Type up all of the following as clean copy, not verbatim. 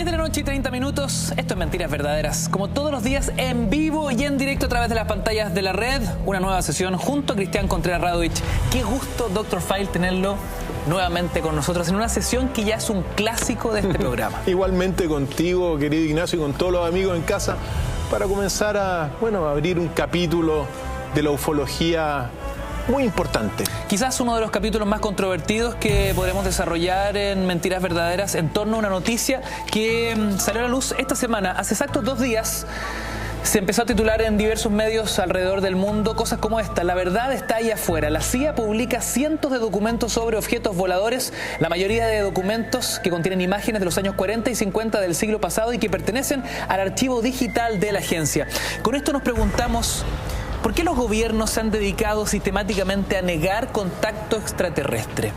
10 de la noche y 30 minutos, esto es Mentiras Verdaderas. Como todos los días, en vivo y en directo a través de las pantallas de la red, una nueva sesión junto a Cristian Contreras Radovich. Qué gusto, Dr. File, tenerlo nuevamente con nosotros en una sesión que ya es un clásico de este programa. Igualmente contigo, querido Ignacio, y con todos los amigos en casa, para comenzar a, abrir un capítulo de la ufología muy importante. Quizás uno de los capítulos más controvertidos que podremos desarrollar en Mentiras Verdaderas en torno a una noticia que salió a la luz esta semana. Hace exactos 2 días se empezó a titular en diversos medios alrededor del mundo cosas como esta: la verdad está ahí afuera. La CIA publica cientos de documentos sobre objetos voladores, la mayoría de documentos que contienen imágenes de los años 40 y 50 del siglo pasado y que pertenecen al archivo digital de la agencia. Con esto nos preguntamos: ¿por qué los gobiernos se han dedicado sistemáticamente a negar contacto extraterrestre?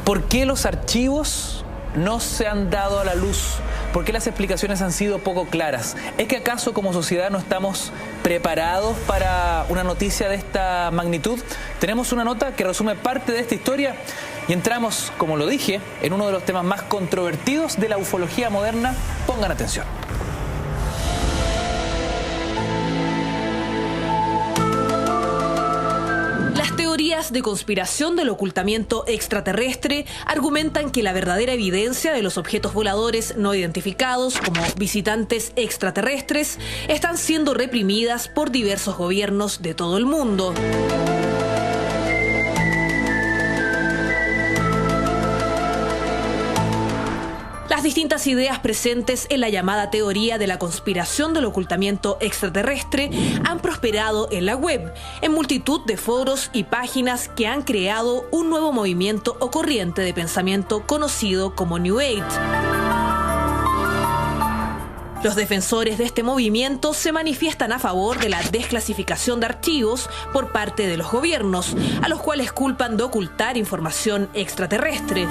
¿Por qué los archivos no se han dado a la luz? ¿Por qué las explicaciones han sido poco claras? ¿Es que acaso como sociedad no estamos preparados para una noticia de esta magnitud? Tenemos una nota que resume parte de esta historia y entramos, como lo dije, en uno de los temas más controvertidos de la ufología moderna. Pongan atención. Las teorías de conspiración del ocultamiento extraterrestre argumentan que la verdadera evidencia de los objetos voladores no identificados como visitantes extraterrestres están siendo reprimidas por diversos gobiernos de todo el mundo. Las distintas ideas presentes en la llamada teoría de la conspiración del ocultamiento extraterrestre han prosperado en la web, en multitud de foros y páginas que han creado un nuevo movimiento o corriente de pensamiento conocido como New Age. Los defensores de este movimiento se manifiestan a favor de la desclasificación de archivos por parte de los gobiernos, a los cuales culpan de ocultar información extraterrestre.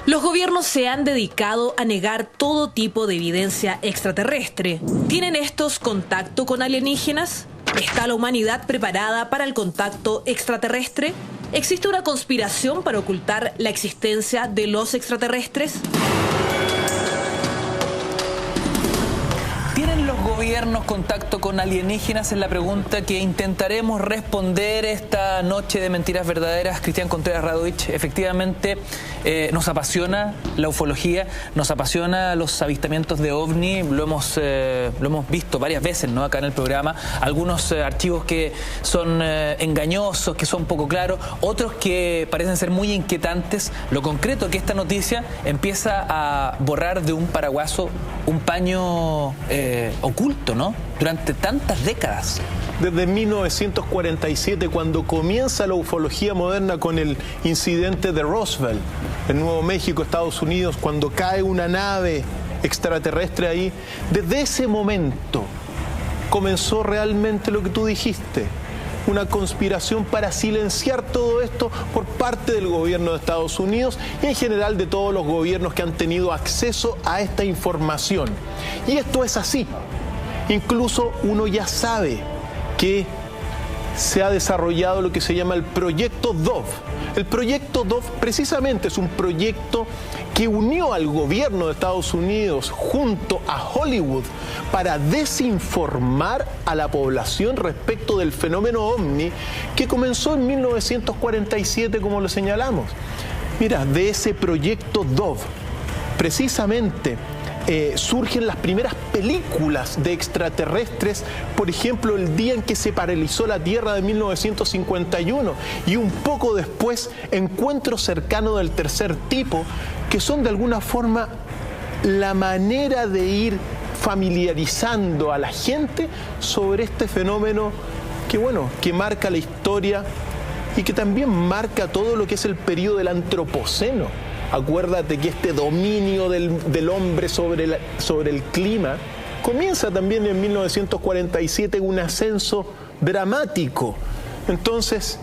Los gobiernos se han dedicado a negar todo tipo de evidencia extraterrestre. ¿Tienen estos contacto con alienígenas? ¿Está la humanidad preparada para el contacto extraterrestre? ¿Existe una conspiración para ocultar la existencia de los extraterrestres? ¿Tienen los gobiernos contacto con alienígenas? Es la pregunta que intentaremos responder esta noche de Mentiras Verdaderas. Cristian Contreras Radovich, efectivamente nos apasiona la ufología, nos apasiona los avistamientos de OVNI, lo hemos visto varias veces, ¿no?, acá en el programa. Algunos archivos que son engañosos, que son poco claros, otros que parecen ser muy inquietantes. Lo concreto que esta noticia empieza a borrar de un paraguaso un paño oculto, ¿no?, durante tantas décadas. Desde 1947, cuando comienza la ufología moderna con el incidente de Roswell, en Nuevo México, Estados Unidos, cuando cae una nave extraterrestre ahí, desde ese momento comenzó realmente lo que tú dijiste, una conspiración para silenciar todo esto por parte del gobierno de Estados Unidos y en general de todos los gobiernos que han tenido acceso a esta información. Y esto es así. Incluso uno ya sabe que se ha desarrollado lo que se llama el proyecto Dove. El proyecto Dove precisamente es un proyecto que unió al gobierno de Estados Unidos junto a Hollywood para desinformar a la población respecto del fenómeno OVNI que comenzó en 1947, como lo señalamos. Mira, de ese proyecto Dove, precisamente surgen las primeras películas de extraterrestres, por ejemplo, el día en que se paralizó la Tierra de 1951 y un poco después Encuentro cercano del tercer tipo, que son de alguna forma la manera de ir familiarizando a la gente sobre este fenómeno que marca la historia y que también marca todo lo que es el periodo del Antropoceno. Acuérdate que este dominio del hombre sobre el clima comienza también en 1947, un ascenso dramático. Entonces,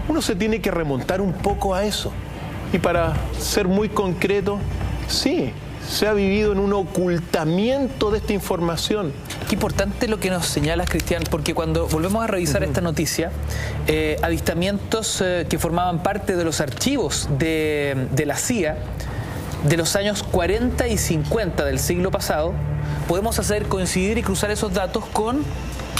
uno se tiene que remontar un poco a eso. Y para ser muy concreto, sí, se ha vivido en un ocultamiento de esta información. Qué importante lo que nos señalas, Cristian, porque cuando volvemos a revisar esta noticia, avistamientos que formaban parte de los archivos de la CIA de los años 40 y 50 del siglo pasado, podemos hacer coincidir y cruzar esos datos con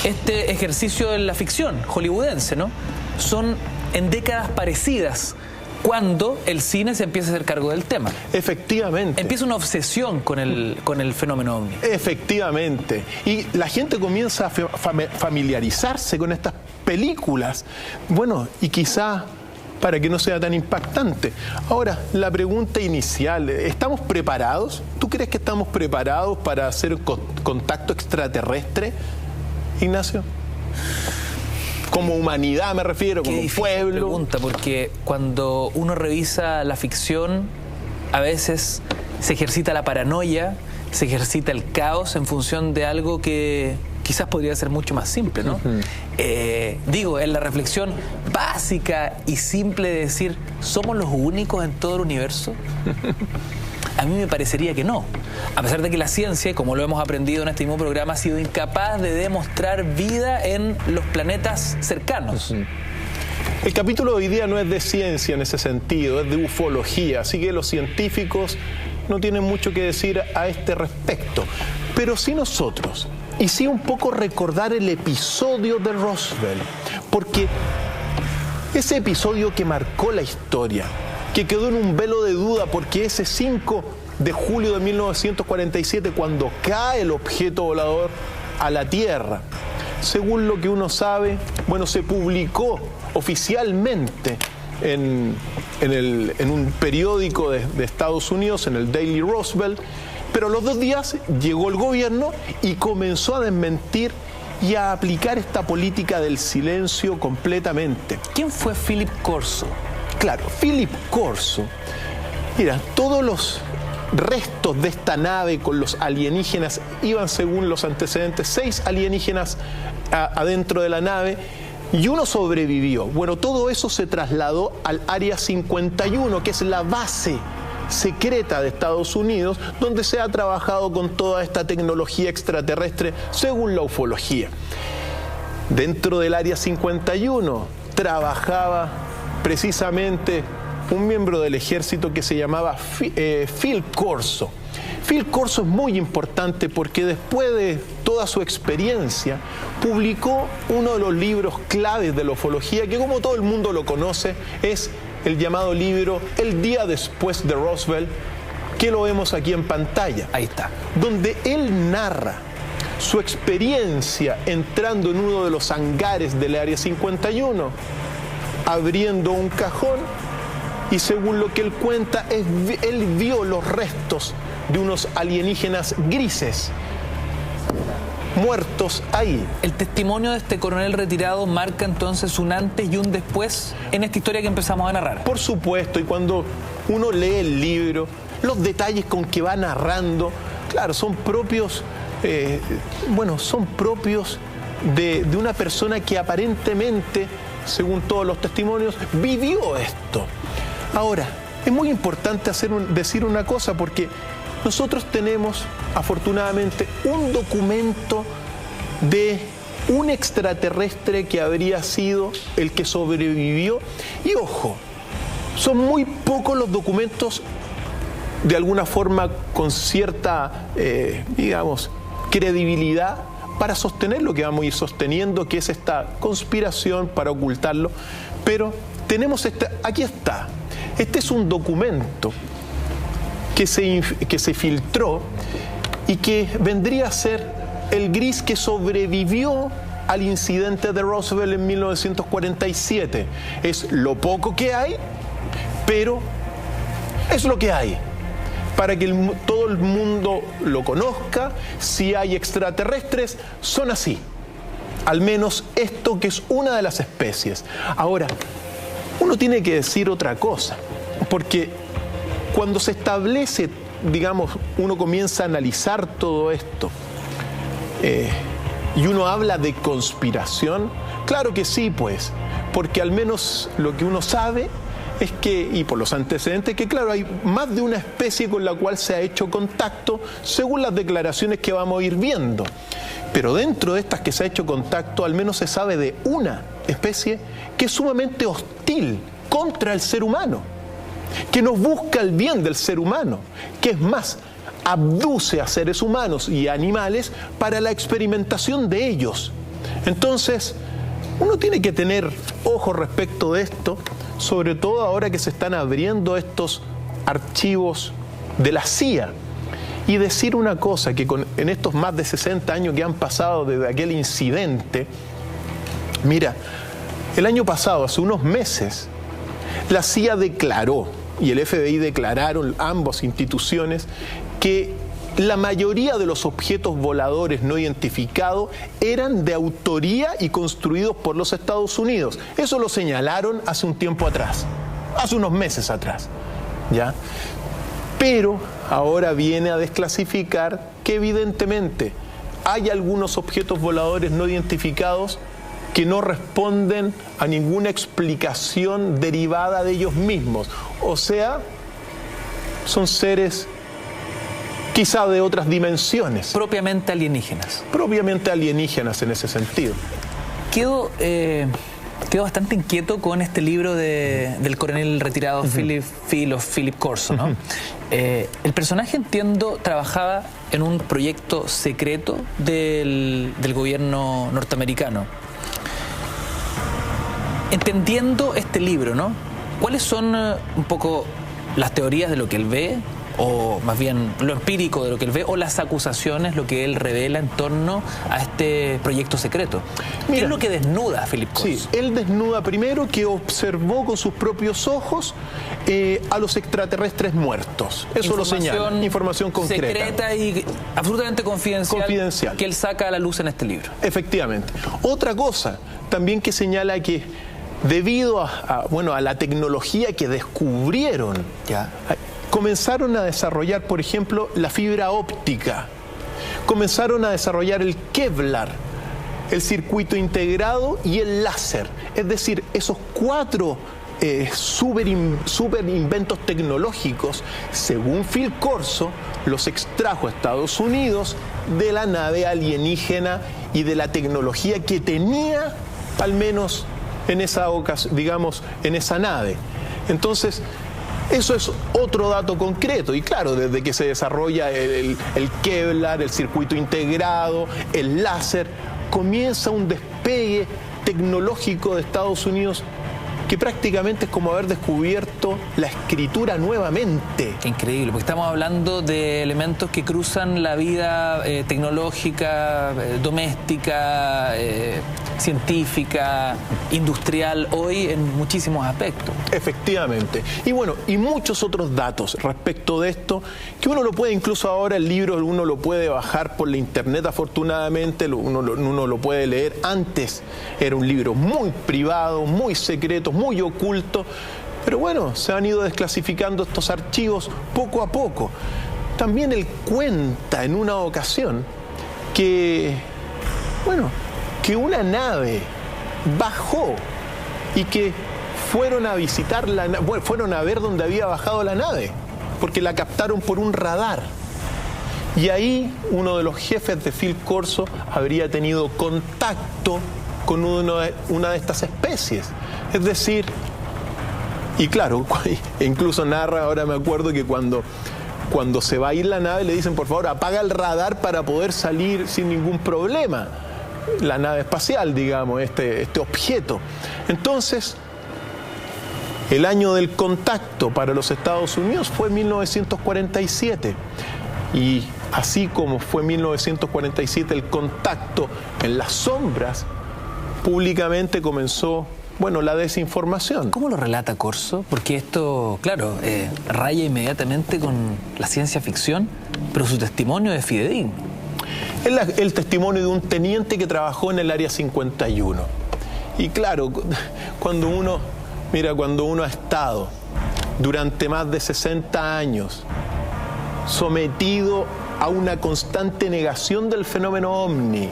este ejercicio en la ficción hollywoodense, ¿no? Son en décadas parecidas cuando el cine se empieza a hacer cargo del tema. Efectivamente. Empieza una obsesión con el fenómeno ovni. Efectivamente. Y la gente comienza a familiarizarse con estas películas. Bueno, y quizá para que no sea tan impactante. Ahora, la pregunta inicial, ¿estamos preparados? ¿Tú crees que estamos preparados para hacer contacto extraterrestre, Ignacio? Como humanidad me refiero, como pueblo. Pregunta, porque cuando uno revisa la ficción, a veces se ejercita la paranoia, se ejercita el caos en función de algo que quizás podría ser mucho más simple, ¿no? Digo, en la reflexión básica y simple de decir, ¿somos los únicos en todo el universo? A mí me parecería que no. A pesar de que la ciencia, como lo hemos aprendido en este mismo programa, ha sido incapaz de demostrar vida en los planetas cercanos. El capítulo de hoy día no es de ciencia en ese sentido, es de ufología, así que los científicos no tienen mucho que decir a este respecto. Pero sí nosotros, y sí un poco recordar el episodio de Roswell, porque ese episodio que marcó la historia, que quedó en un velo de duda, porque ese 5 de julio de 1947, cuando cae el objeto volador a la Tierra, según lo que uno sabe, bueno, se publicó oficialmente en un periódico de Estados Unidos, en el Daily Roswell, pero a los 2 días llegó el gobierno y comenzó a desmentir y a aplicar esta política del silencio completamente. ¿Quién fue Philip Corso? Claro, Philip Corso. Mira, todos los restos de esta nave con los alienígenas iban, según los antecedentes, 6 alienígenas adentro de la nave y uno sobrevivió. Bueno, todo eso se trasladó al Área 51, que es la base secreta de Estados Unidos, donde se ha trabajado con toda esta tecnología extraterrestre según la ufología. Dentro del Área 51 trabajaba precisamente un miembro del ejército que se llamaba Phil Corso. Phil Corso es muy importante porque después de toda su experiencia publicó uno de los libros claves de la ufología, que como todo el mundo lo conoce, es el llamado libro El día después de Roswell, que lo vemos aquí en pantalla. Ahí está. Donde él narra su experiencia entrando en uno de los hangares del Área 51, abriendo un cajón, y según lo que él cuenta, él vio los restos de unos alienígenas grises muertos ahí. El testimonio de este coronel retirado marca entonces un antes y un después en esta historia que empezamos a narrar. Por supuesto, y cuando uno lee el libro, los detalles con que va narrando, claro, son propios, son propios de una persona que aparentemente, según todos los testimonios, vivió esto. Ahora, es muy importante decir una cosa, porque nosotros tenemos, afortunadamente, un documento de un extraterrestre que habría sido el que sobrevivió. Y ojo, son muy pocos los documentos, de alguna forma, con cierta, credibilidad, para sostener lo que vamos a ir sosteniendo, que es esta conspiración para ocultarlo. Pero tenemos aquí está. Este es un documento que se filtró y que vendría a ser el gris que sobrevivió al incidente de Roswell en 1947. Es lo poco que hay, pero es lo que hay. Para que todo el mundo lo conozca, si hay extraterrestres, son así. Al menos esto, que es una de las especies. Ahora, uno tiene que decir otra cosa, porque cuando se establece, digamos, uno comienza a analizar todo esto y uno habla de conspiración, claro que sí, pues, porque al menos lo que uno sabe es que, y por los antecedentes, que claro, hay más de una especie con la cual se ha hecho contacto, según las declaraciones que vamos a ir viendo. Pero dentro de estas que se ha hecho contacto, al menos se sabe de una especie que es sumamente hostil contra el ser humano, que nos busca el bien del ser humano, que es más, abduce a seres humanos y animales para la experimentación de ellos. Entonces, uno tiene que tener ojo respecto de esto, sobre todo ahora que se están abriendo estos archivos de la CIA. Y decir una cosa, que en estos más de 60 años que han pasado desde aquel incidente, mira, el año pasado, hace unos meses, la CIA declaró, y el FBI declararon, ambas instituciones, que la mayoría de los objetos voladores no identificados eran de autoría y construidos por los Estados Unidos. Eso lo señalaron hace un tiempo atrás, hace unos meses atrás, ¿ya? Pero ahora viene a desclasificar que evidentemente hay algunos objetos voladores no identificados que no responden a ninguna explicación derivada de ellos mismos. O sea, son seres quizá de otras dimensiones. Propiamente alienígenas. Propiamente alienígenas en ese sentido. Quedo bastante inquieto con este libro del coronel retirado Philip Corso, ¿no? El personaje, entiendo, trabajaba en un proyecto secreto del gobierno norteamericano. Entendiendo este libro, ¿no? ¿Cuáles son un poco las teorías de lo que él ve, o más bien lo empírico de lo que él ve, o las acusaciones, lo que él revela en torno a este proyecto secreto? ¿Qué es lo que desnuda a Philip Corso? Sí, él desnuda primero que observó con sus propios ojos a los extraterrestres muertos. Eso lo señala. Información concreta. Secreta y absolutamente confidencial. Que él saca a la luz en este libro. Efectivamente. Otra cosa también que señala que debido a la tecnología que descubrieron, comenzaron a desarrollar, por ejemplo, la fibra óptica, comenzaron a desarrollar el Kevlar, el circuito integrado y el láser. Es decir, esos 4 super inventos tecnológicos, según Phil Corso, los extrajo a Estados Unidos de la nave alienígena y de la tecnología que tenía, al menos en esa ocasión, digamos, en esa nave. Entonces, eso es otro dato concreto. Y claro, desde que se desarrolla el Kevlar, el circuito integrado, el láser, comienza un despegue tecnológico de Estados Unidos que prácticamente es como haber descubierto la escritura nuevamente. Qué increíble, porque estamos hablando de elementos que cruzan la vida tecnológica, doméstica, científica, industrial, hoy en muchísimos aspectos. Efectivamente. Y bueno, y muchos otros datos respecto de esto, que uno lo puede, incluso ahora el libro, uno lo puede bajar por la internet, afortunadamente, uno lo puede leer. Antes era un libro muy privado, muy secreto, muy oculto, pero bueno, se han ido desclasificando estos archivos poco a poco. También él cuenta en una ocasión que, que una nave bajó y que fueron a visitar fueron a ver dónde había bajado la nave, porque la captaron por un radar. Y ahí uno de los jefes de Phil Corso habría tenido contacto con una de estas especies. Es decir, y claro, incluso narra, ahora me acuerdo que cuando se va a ir la nave le dicen, por favor, apaga el radar para poder salir sin ningún problema. La nave espacial, digamos, este objeto. Entonces, el año del contacto para los Estados Unidos fue 1947. Y así como fue 1947 el contacto en las sombras, públicamente comenzó, la desinformación. ¿Cómo lo relata Corso? Porque esto, claro, raya inmediatamente con la ciencia ficción, pero su testimonio es fidedigno. Es el testimonio de un teniente que trabajó en el Área 51. Y claro, cuando uno ha estado durante más de 60 años sometido a una constante negación del fenómeno ovni,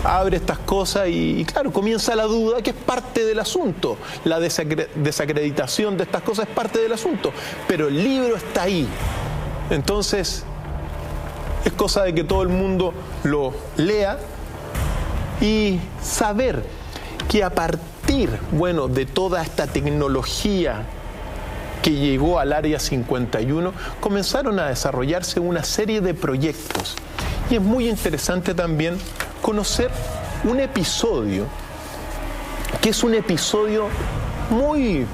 abre estas cosas y claro, comienza la duda, que es parte del asunto. La desacreditación de estas cosas es parte del asunto, pero el libro está ahí. Entonces, es cosa de que todo el mundo lo lea y saber que a partir, bueno, de toda esta tecnología que llegó al Área 51, comenzaron a desarrollarse una serie de proyectos. Y es muy interesante también conocer un episodio, que es un episodio muy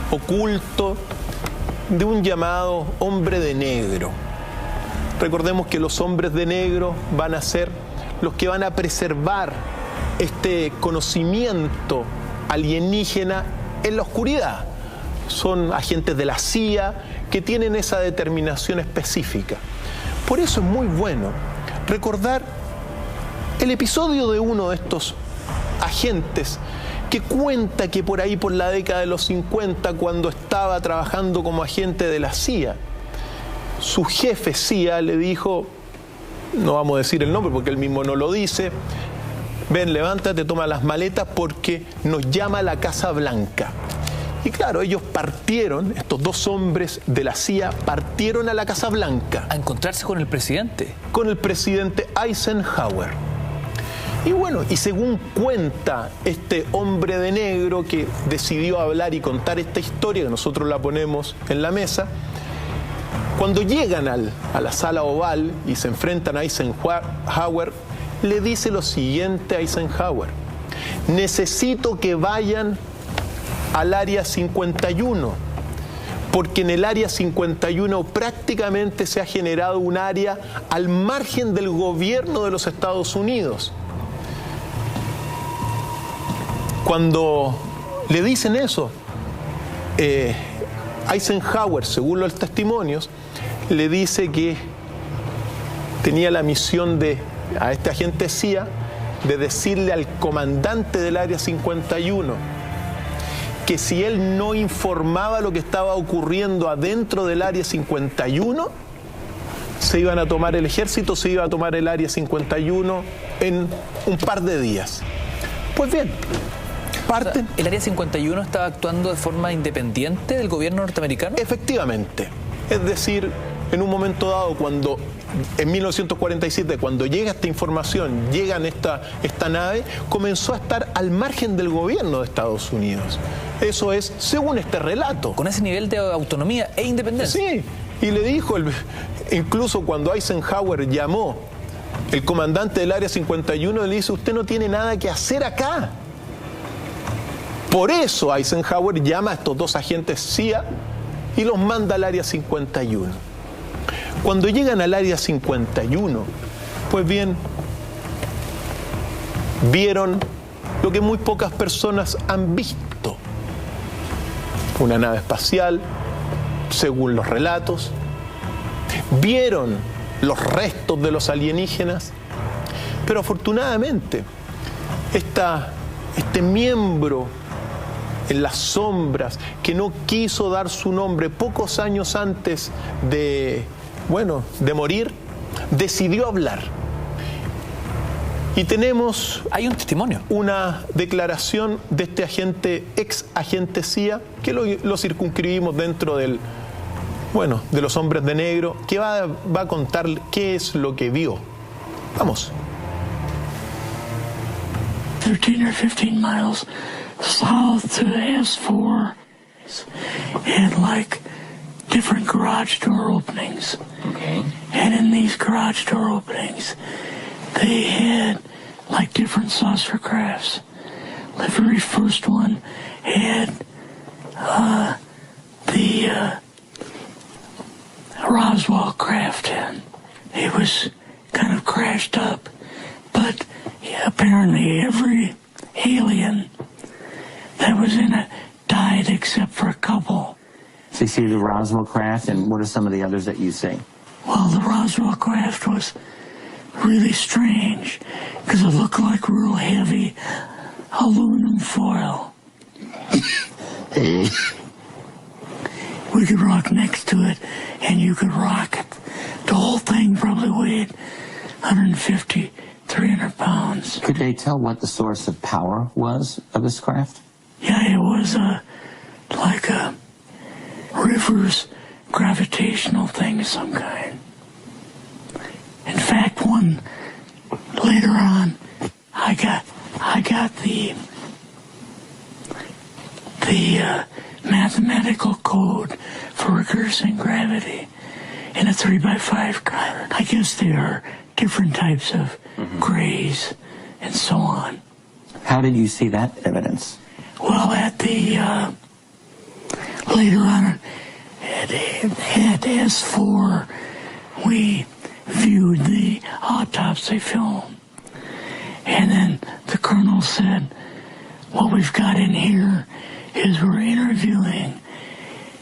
oculto de un llamado hombre de negro. Recordemos que los hombres de negro van a ser los que van a preservar este conocimiento alienígena en la oscuridad. Son agentes de la CIA que tienen esa determinación específica. Por eso es muy bueno recordar el episodio de uno de estos agentes que cuenta que por ahí, por la década de los 50, cuando estaba trabajando como agente de la CIA, su jefe CIA le dijo, no vamos a decir el nombre porque él mismo no lo dice, ven, levántate, toma las maletas porque nos llama la Casa Blanca. Y claro, ellos partieron, estos dos hombres de la CIA partieron a la Casa Blanca. A encontrarse con el presidente. Con el presidente Eisenhower. Y bueno, y según cuenta este hombre de negro que decidió hablar y contar esta historia, que nosotros la ponemos en la mesa, cuando llegan a la sala oval y se enfrentan a Eisenhower, le dice lo siguiente a Eisenhower: necesito que vayan al Área 51, porque en el Área 51 prácticamente se ha generado un área al margen del gobierno de los Estados Unidos. Cuando le dicen eso, Eisenhower, según los testimonios, le dice que tenía la misión a este agente CIA de decirle al comandante del Área 51 que si él no informaba lo que estaba ocurriendo adentro del Área 51, se iban a tomar el ejército, se iba a tomar el Área 51 en un par de días. Pues bien, parten. O sea, ¿el Área 51 estaba actuando de forma independiente del gobierno norteamericano? Efectivamente. Es decir, en un momento dado, cuando en 1947, cuando llega esta información, llegan esta nave, comenzó a estar al margen del gobierno de Estados Unidos. Eso es, según este relato. Con ese nivel de autonomía e independencia. Sí, y le dijo, incluso cuando Eisenhower llamó, el comandante del Área 51 le dice, usted no tiene nada que hacer acá. Por eso Eisenhower llama a estos dos agentes CIA y los manda al Área 51. Cuando llegan al Área 51, pues bien, vieron lo que muy pocas personas han visto. Una nave espacial, según los relatos. Vieron los restos de los alienígenas. Pero afortunadamente, este miembro en las sombras, que no quiso dar su nombre pocos años antes de morir, decidió hablar. Y tenemos... Hay un testimonio. Una declaración de este ex agente CIA, que lo circunscribimos dentro de los hombres de negro, que va a contar qué es lo que vio. Vamos. 13 or 15 miles south to S4 had like different garage door openings. Okay. And in these garage door openings, they had like different saucer crafts. The very first one had the Roswell craft in. It was kind of crashed up, but apparently every alien that was in it died except for a couple. So you see the Roswell craft, and what are some of the others that you see? Well, the Roswell craft was really strange because it looked like real heavy aluminum foil. We could rock next to it, and you could rock it. The whole thing probably weighed 150, 300 pounds. Could they tell what the source of power was of this craft? Yeah, it was like a reverse gravitational thing of some kind. In fact, later on, I got the mathematical code for reversing gravity in a 3x5 card. I guess there are different types of grays and so on. How did you see that evidence? Well, at the later on at S4, we viewed the autopsy film, and then the colonel said, "What we've got in here is we're interviewing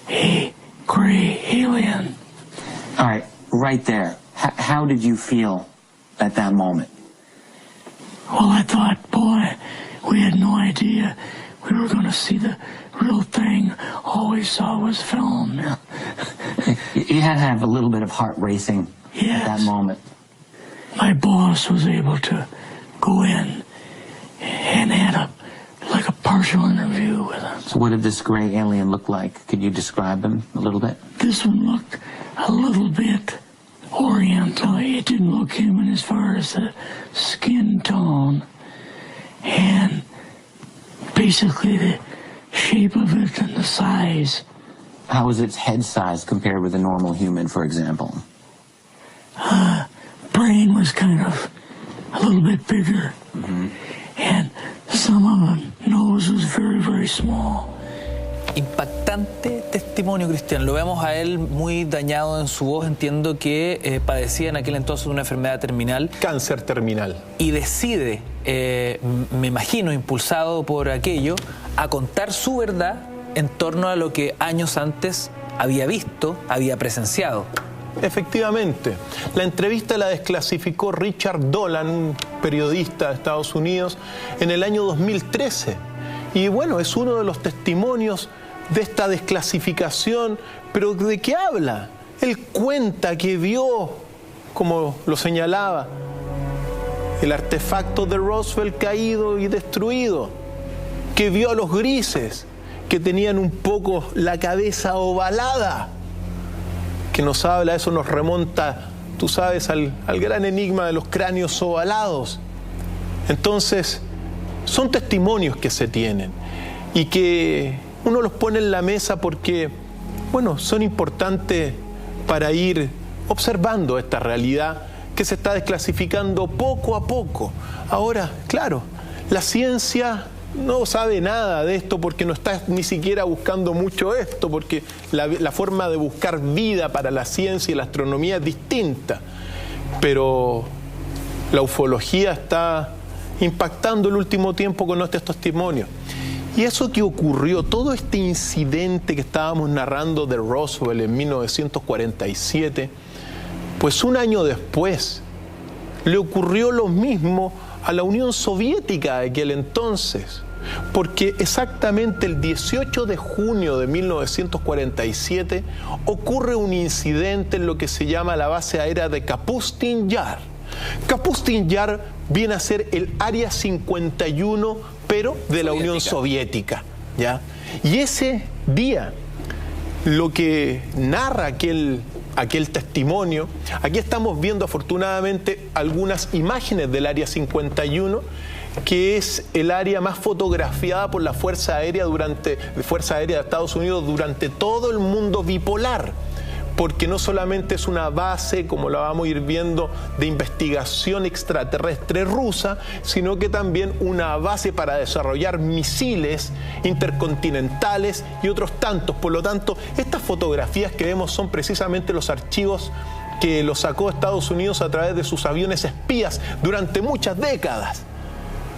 a gray alien." All right there. How did you feel at that moment? Well, I thought, boy, we had no idea we were going to see the real thing. All we saw was film. You had to have a little bit of heart racing Yes. at that moment. My boss was able to go in and had a partial interview with him. So what did this gray alien look like? Could you describe him a little bit? This one looked a little bit oriental. It didn't look human as far as the skin tone. And basically the shape of it and the size. How was its head size compared with a normal human, for example? Brain was kind of a little bit bigger. And some of the nose was very, very small. Impactante testimonio, Cristian. Lo vemos a él muy dañado en su voz. Entiendo que padecía en aquel entonces de una enfermedad terminal. Cáncer terminal. Y decide, me imagino, impulsado por aquello, a contar su verdad en torno a lo que años antes había visto, había presenciado. Efectivamente. La entrevista la desclasificó Richard Dolan, un periodista de Estados Unidos, en el año 2013. Y bueno, es uno de los testimonios de esta desclasificación. ¿Pero de qué habla? Él cuenta que vio, como lo señalaba, el artefacto de Roswell caído y destruido, que vio a los grises, que tenían un poco la cabeza ovalada, que nos habla, eso nos remonta, tú sabes, al gran enigma de los cráneos ovalados. Entonces, son testimonios que se tienen y que uno los pone en la mesa porque, bueno, son importantes para ir observando esta realidad que se está desclasificando poco a poco. Ahora, claro, la ciencia no sabe nada de esto porque no está ni siquiera buscando mucho esto, porque la forma de buscar vida para la ciencia y la astronomía es distinta. Pero la ufología está impactando el último tiempo con estos testimonios. Y eso que ocurrió, todo este incidente que estábamos narrando de Roswell en 1947, pues un año después le ocurrió lo mismo a la Unión Soviética de aquel entonces, porque exactamente el 18 de junio de 1947 ocurre un incidente en lo que se llama la base aérea de Kapustin Yar. Kapustin Yar viene a ser el Área 51, pero de la Unión Soviética, ¿ya? Y ese día, lo que narra aquel testimonio, aquí estamos viendo afortunadamente algunas imágenes del Área 51, que es el área más fotografiada por la Fuerza Aérea de Estados Unidos durante todo el mundo bipolar, porque no solamente es una base, como la vamos a ir viendo, de investigación extraterrestre rusa, sino que también una base para desarrollar misiles intercontinentales y otros tantos. Por lo tanto, estas fotografías que vemos son precisamente los archivos que los sacó Estados Unidos a través de sus aviones espías durante muchas décadas.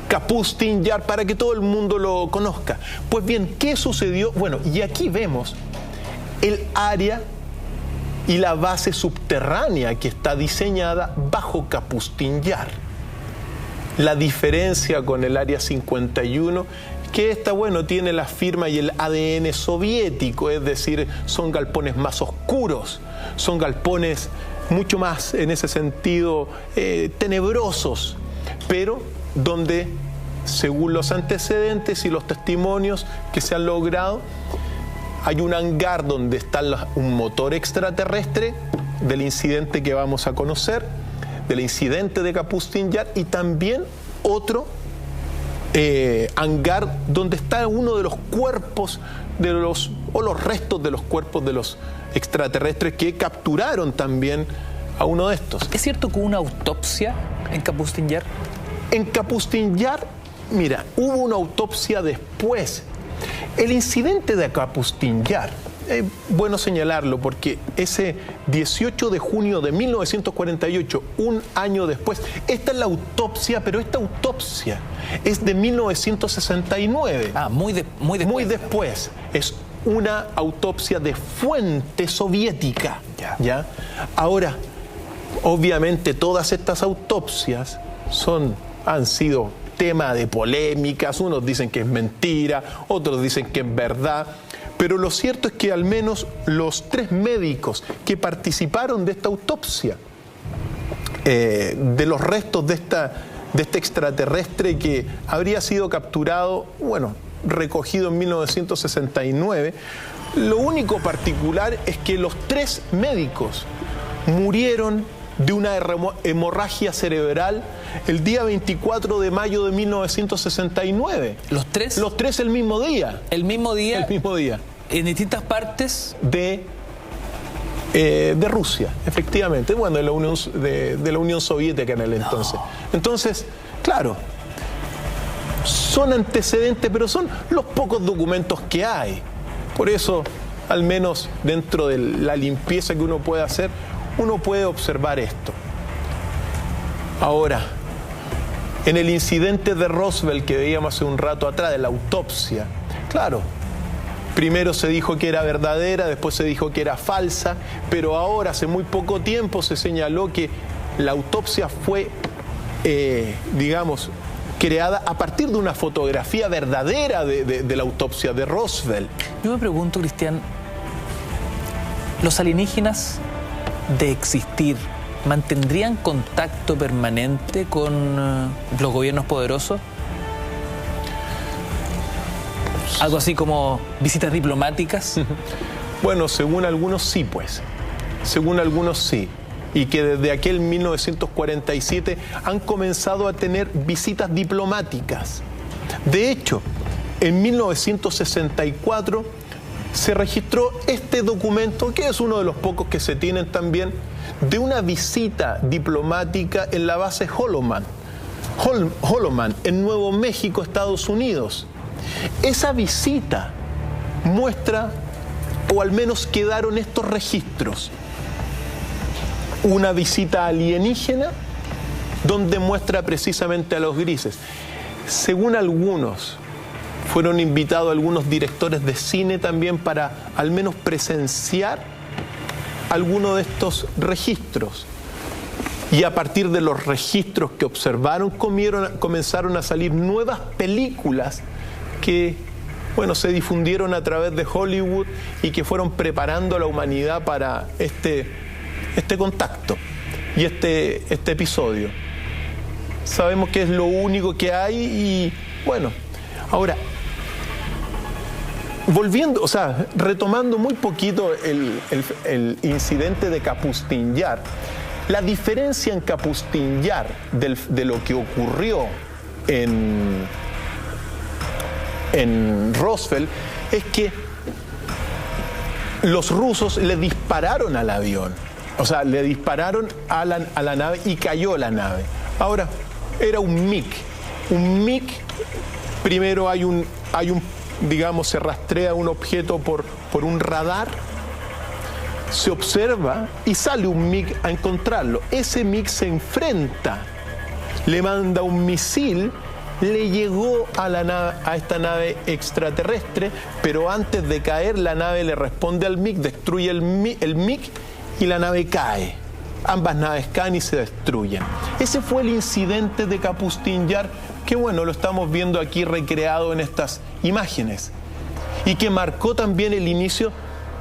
Kapustin Yar, para que todo el mundo lo conozca. Pues bien, ¿qué sucedió? Bueno, y aquí vemos el área y la base subterránea que está diseñada bajo Kapustin Yar. La diferencia con el Área 51, que esta, bueno, tiene la firma y el ADN soviético, es decir, son galpones más oscuros, son galpones mucho más, en ese sentido, tenebrosos, pero donde, según los antecedentes y los testimonios que se han logrado, hay un hangar donde está un motor extraterrestre del incidente que vamos a conocer, del incidente de Kapustin Yar, y también otro hangar donde está uno de los cuerpos o los restos de los cuerpos de los extraterrestres que capturaron también a uno de estos. ¿Es cierto que hubo una autopsia en Kapustin Yar? En Kapustin Yar, mira, hubo una autopsia después. El incidente de Kapustin Yar, es bueno señalarlo porque ese 18 de junio de 1948, un año después, esta es la autopsia, pero esta autopsia es de 1969. Muy después. Muy después. Es una autopsia de fuente soviética. ¿Ya? Ahora, obviamente todas estas autopsias han sido tema de polémicas, unos dicen que es mentira, otros dicen que es verdad, pero lo cierto es que al menos los 3 médicos que participaron de esta autopsia, de los restos de este extraterrestre que habría sido capturado, recogido en 1969, lo único particular es que los 3 médicos murieron de una hemorragia cerebral el día 24 de mayo de 1969. ¿Los 3? Los 3 el mismo día. ¿El mismo día? El mismo día. ¿En distintas partes? De Rusia, efectivamente. Bueno, de la Unión Soviética en el entonces. Entonces, claro, son antecedentes, pero son los pocos documentos que hay. Por eso, al menos dentro de la limpieza que uno puede hacer, uno puede observar esto. Ahora, en el incidente de Roswell que veíamos hace un rato atrás, de la autopsia, claro, primero se dijo que era verdadera, después se dijo que era falsa, pero ahora, hace muy poco tiempo, se señaló que la autopsia fue, creada a partir de una fotografía verdadera de la autopsia de Roswell. Yo me pregunto, Cristian, ¿los alienígenas, de existir, mantendrían contacto permanente con los gobiernos poderosos? ¿Algo así como visitas diplomáticas? Bueno, según algunos sí, pues. Según algunos sí. Y que desde aquel 1947 han comenzado a tener visitas diplomáticas. De hecho, en 1964 se registró este documento, que es uno de los pocos que se tienen también, de una visita diplomática en la base Holloman en Nuevo México, Estados Unidos. Esa visita muestra, o al menos quedaron estos registros, una visita alienígena donde muestra precisamente a los grises. Según algunos, fueron invitados algunos directores de cine también para al menos presenciar alguno de estos registros. Y a partir de los registros que observaron, comenzaron a salir nuevas películas que, se difundieron a través de Hollywood y que fueron preparando a la humanidad para este contacto y este episodio. Sabemos que es lo único que hay y, ahora, retomando muy poquito el incidente de Kapustin Yar, la diferencia en Kapustin Yar de lo que ocurrió en Roswell es que los rusos le dispararon al avión, le dispararon a la nave y cayó la nave. Ahora, era un MiG. Un MiG, primero se rastrea un objeto por un radar, se observa y sale un MiG a encontrarlo. Ese MiG se enfrenta, le manda un misil, le llegó a esta nave extraterrestre, pero antes de caer la nave le responde al MiG, destruye el MiG y la nave cae. Ambas naves caen y se destruyen. Ese fue el incidente de Kapustin Yar, que lo estamos viendo aquí recreado en estas imágenes, y que marcó también el inicio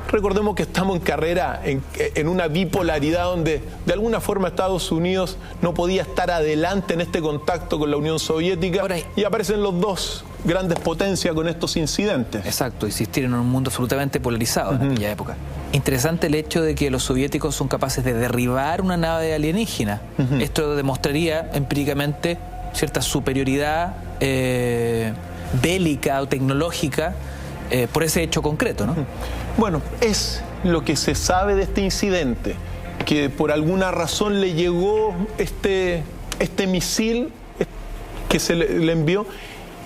Recordemos que estamos en carrera, en una bipolaridad donde de alguna forma Estados Unidos no podía estar adelante en este contacto con la Unión Soviética. Ahora, y aparecen los dos grandes potencias con estos incidentes. Exacto, existieron en un mundo absolutamente polarizado en aquella época. Interesante el hecho de que los soviéticos son capaces de derribar una nave alienígena. Esto demostraría empíricamente cierta superioridad bélica o tecnológica por ese hecho concreto, ¿no? Bueno, es lo que se sabe de este incidente, que por alguna razón le llegó este misil que se le envió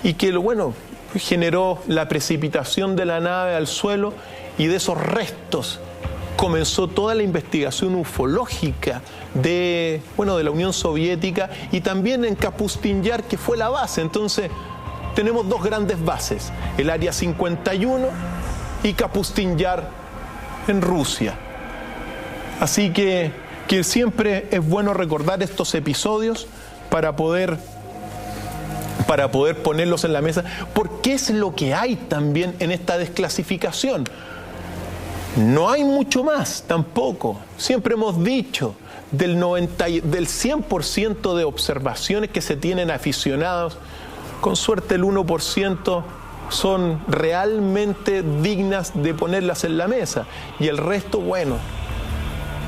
y que, bueno, generó la precipitación de la nave al suelo, y de esos restos comenzó toda la investigación ufológica de la Unión Soviética, y también en Kapustin Yar, que fue la base. Entonces tenemos dos grandes bases, el Área 51 y Kapustin Yar en Rusia. Así que siempre es bueno recordar estos episodios para poder ponerlos en la mesa, porque es lo que hay también en esta desclasificación. No hay mucho más tampoco. Siempre hemos dicho, del 100% de observaciones que se tienen aficionados, con suerte el 1% son realmente dignas de ponerlas en la mesa, y el resto, bueno,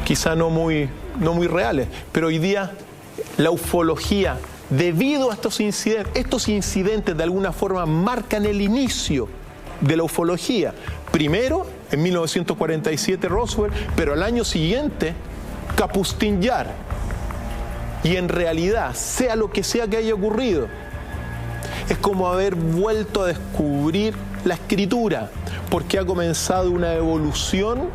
quizá no muy reales. Pero hoy día la ufología, debido a estos incidentes de alguna forma marcan el inicio de la ufología. Primero, en 1947 Roswell, pero al año siguiente Kapustin Yar. Y en realidad, sea lo que sea que haya ocurrido, es como haber vuelto a descubrir la escritura, porque ha comenzado una evolución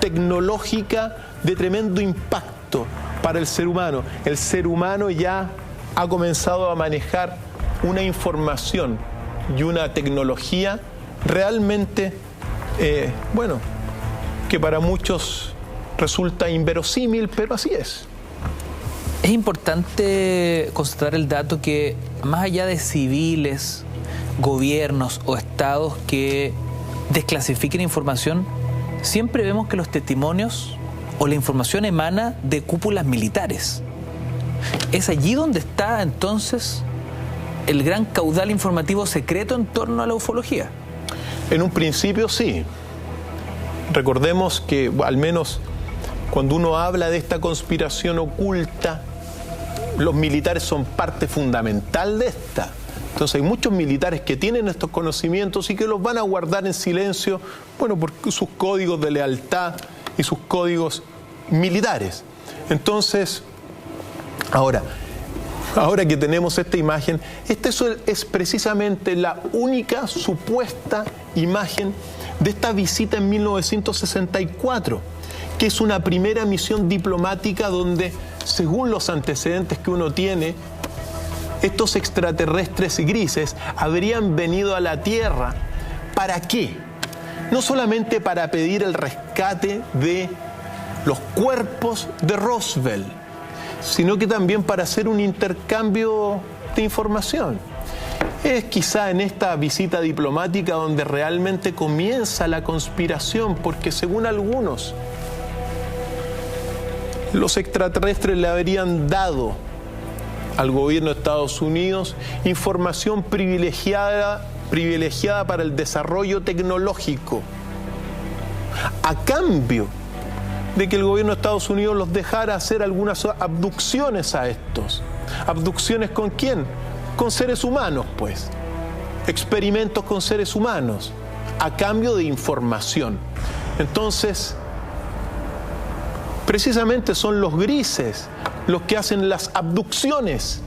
tecnológica de tremendo impacto para el ser humano. El ser humano ya ha comenzado a manejar una información y una tecnología realmente, que para muchos resulta inverosímil, pero así es. Es importante constatar el dato que, más allá de civiles, gobiernos o estados que desclasifiquen información, siempre vemos que los testimonios o la información emana de cúpulas militares. ¿Es allí donde está entonces el gran caudal informativo secreto en torno a la ufología? En un principio sí. Recordemos que, al menos cuando uno habla de esta conspiración oculta, los militares son parte fundamental de esta. Entonces hay muchos militares que tienen estos conocimientos y que los van a guardar en silencio, por sus códigos de lealtad y sus códigos militares. Entonces, ahora que tenemos esta imagen, esta es precisamente la única supuesta imagen de esta visita en 1964, que es una primera misión diplomática donde, según los antecedentes que uno tiene, estos extraterrestres grises habrían venido a la Tierra. ¿Para qué? No solamente para pedir el rescate de los cuerpos de Roswell, sino que también para hacer un intercambio de información. Es quizá en esta visita diplomática donde realmente comienza la conspiración, porque según algunos, los extraterrestres le habrían dado al gobierno de Estados Unidos información privilegiada para el desarrollo tecnológico, a cambio de que el gobierno de Estados Unidos los dejara hacer algunas abducciones a estos. ¿Abducciones con quién? Con seres humanos, pues. Experimentos con seres humanos, a cambio de información. Entonces, precisamente son los grises los que hacen las abducciones.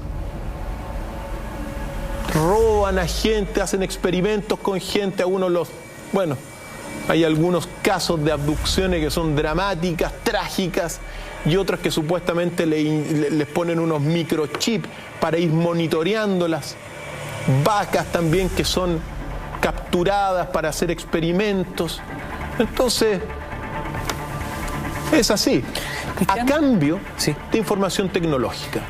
Roban a gente, hacen experimentos con gente, hay algunos casos de abducciones que son dramáticas, trágicas, y otras que supuestamente les ponen unos microchips para ir monitoreándolas. Vacas también que son capturadas para hacer experimentos. Entonces, es así, a cambio de información tecnológica.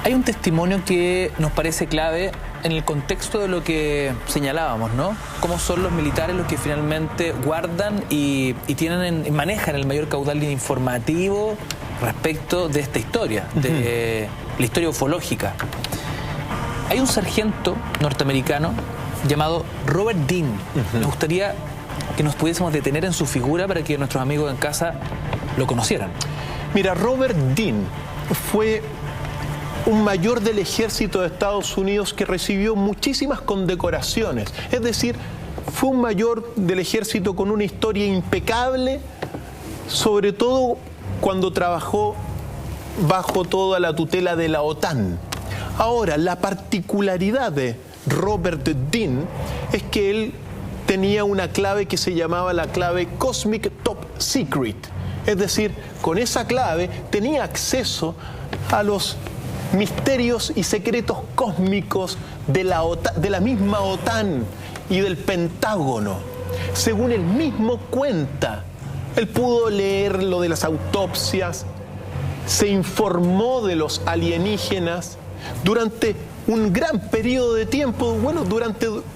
Hay un testimonio que nos parece clave en el contexto de lo que señalábamos, ¿no? Cómo son los militares los que finalmente guardan y manejan el mayor caudal informativo respecto de esta historia, de la historia ufológica. Hay un sargento norteamericano llamado Robert Dean. Me gustaría que nos pudiésemos detener en su figura para que nuestros amigos en casa lo conocieran. Mira, Robert Dean fue un mayor del ejército de Estados Unidos que recibió muchísimas condecoraciones. Es decir, fue un mayor del ejército con una historia impecable, sobre todo cuando trabajó bajo toda la tutela de la OTAN. Ahora, la particularidad de Robert Dean es que él tenía una clave que se llamaba la clave Cosmic Top Secret. Es decir, con esa clave tenía acceso a los misterios y secretos cósmicos de la misma OTAN y del Pentágono. Según él mismo cuenta, él pudo leer lo de las autopsias, se informó de los alienígenas durante un gran periodo de tiempo, bueno,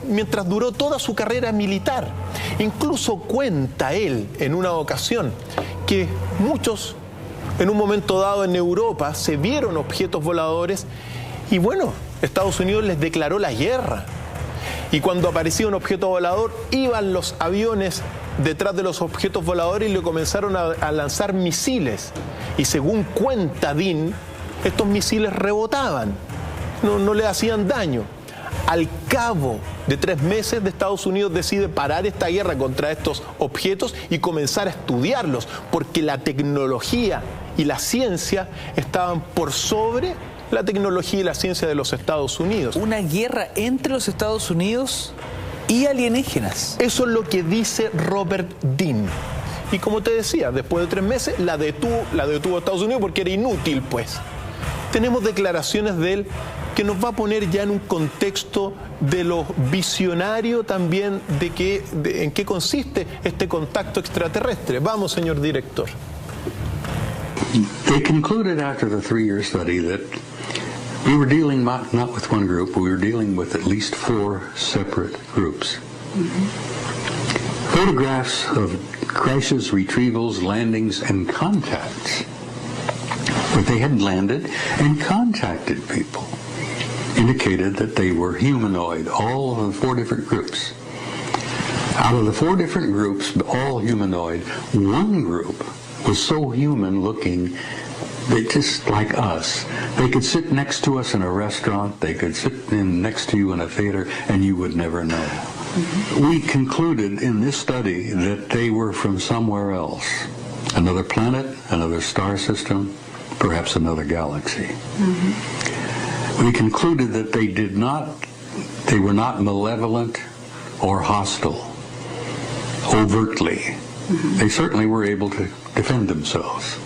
mientras duró toda su carrera militar. Incluso cuenta él en una ocasión que muchos en un momento dado en Europa se vieron objetos voladores y bueno, Estados Unidos les declaró la guerra. Y cuando aparecía un objeto volador, iban los aviones detrás de los objetos voladores y le comenzaron a lanzar misiles. Y según cuenta Dean, estos misiles rebotaban, no le hacían daño. Al cabo de 3 meses, de Estados Unidos decide parar esta guerra contra estos objetos y comenzar a estudiarlos, porque la tecnología y la ciencia estaban por sobre la tecnología y la ciencia de los Estados Unidos. Una guerra entre los Estados Unidos y alienígenas. Eso es lo que dice Robert Dean. Y como te decía, después de 3 meses la detuvo Estados Unidos porque era inútil, pues. Tenemos declaraciones de él que nos va a poner ya en un contexto de lo visionario también en qué consiste este contacto extraterrestre. Vamos, señor director. They concluded after the 3-year study that we were dealing not with one group, we were dealing with at least 4 separate groups. Photographs of crashes, retrievals, landings, and contacts. But they had landed and contacted people, indicated that they were humanoid, all of the 4 different groups. Out of the 4 different groups, all humanoid, one group was so human looking, they just like us. They could sit next to us in a restaurant, they could sit next to you in a theater, and you would never know. We concluded in this study that they were from somewhere else. Another planet, another star system, perhaps another galaxy. We concluded that they were not malevolent or hostile, overtly. They certainly were able to defend themselves.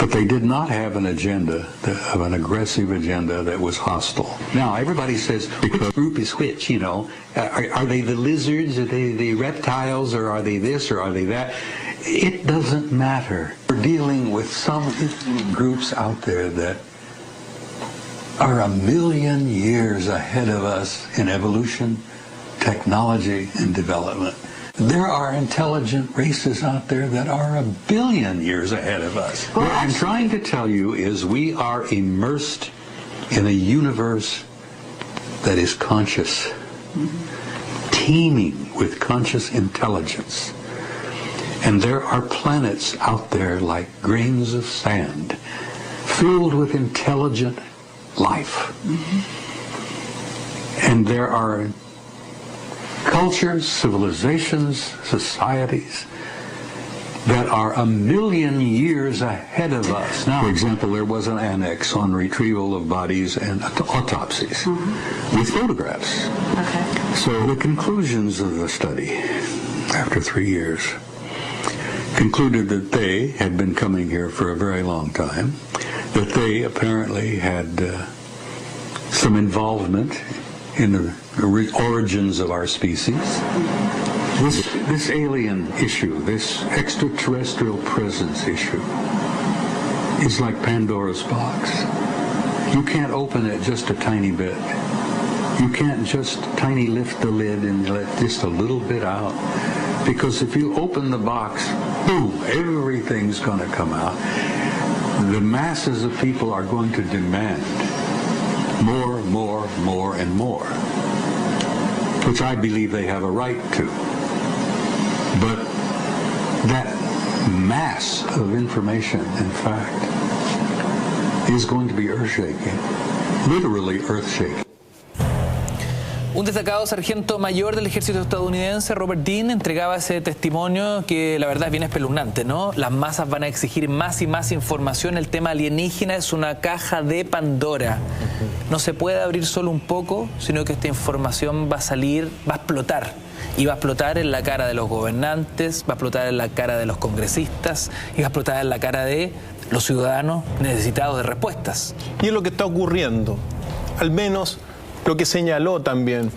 But they did not have an agenda, an aggressive agenda that was hostile. Now, everybody says, which group is which, you know? Are they the lizards, are they the reptiles, or are they this, or are they that? It doesn't matter. We're dealing with some groups out there that are 1,000,000 years ahead of us in evolution, technology, and development. There are intelligent races out there that are 1 billion years ahead of us. What I'm trying to tell you is we are immersed in a universe that is conscious, teeming with conscious intelligence. And there are planets out there like grains of sand, filled with intelligent life. And there are cultures, civilizations, societies that are 1,000,000 years ahead of us. Now, for example, there was an annex on retrieval of bodies and autopsies with photographs. So the conclusions of the study, after 3 years, concluded that they had been coming here for a very long time, that they apparently had some involvement in the origins of our species. This alien issue, this extraterrestrial presence issue, is like Pandora's box. You can't open it just a tiny bit. You can't just tiny lift the lid and let just a little bit out. Because if you open the box, boom, everything's going to come out. The masses of people are going to demand more, more, more, and more, which I believe they have a right to. But that mass of information, in fact, is going to be earth-shaking, literally earth-shaking. Un destacado sargento mayor del ejército estadounidense, Robert Dean, entregaba ese testimonio que la verdad es bien espeluznante, ¿no? Las masas van a exigir más y más información. El tema alienígena es una caja de Pandora. No se puede abrir solo un poco, sino que esta información va a salir, va a explotar. Y va a explotar en la cara de los gobernantes, va a explotar en la cara de los congresistas y va a explotar en la cara de los ciudadanos necesitados de respuestas. Y es lo que está ocurriendo, al menos lo que señaló también.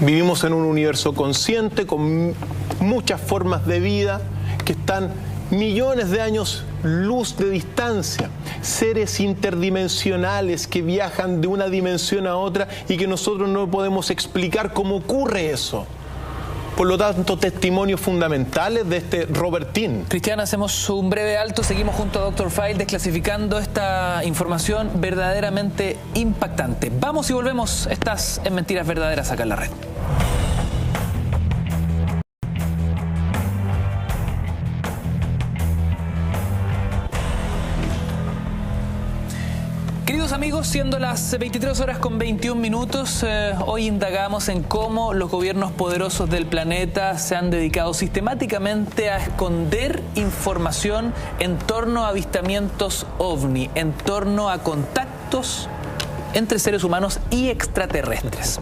Vivimos en un universo consciente con muchas formas de vida que están millones de años luz de distancia, seres interdimensionales que viajan de una dimensión a otra y que nosotros no podemos explicar cómo ocurre eso. Por lo tanto, testimonios fundamentales de este Robert Dean. Cristian, hacemos un breve alto, seguimos junto a Dr. File desclasificando esta información verdaderamente impactante. Vamos y volvemos, estás en Mentiras Verdaderas acá en la red. Queridos amigos, siendo las 23 horas con 21 minutos, hoy indagamos en cómo los gobiernos poderosos del planeta se han dedicado sistemáticamente a esconder información en torno a avistamientos OVNI, en torno a contactos entre seres humanos y extraterrestres.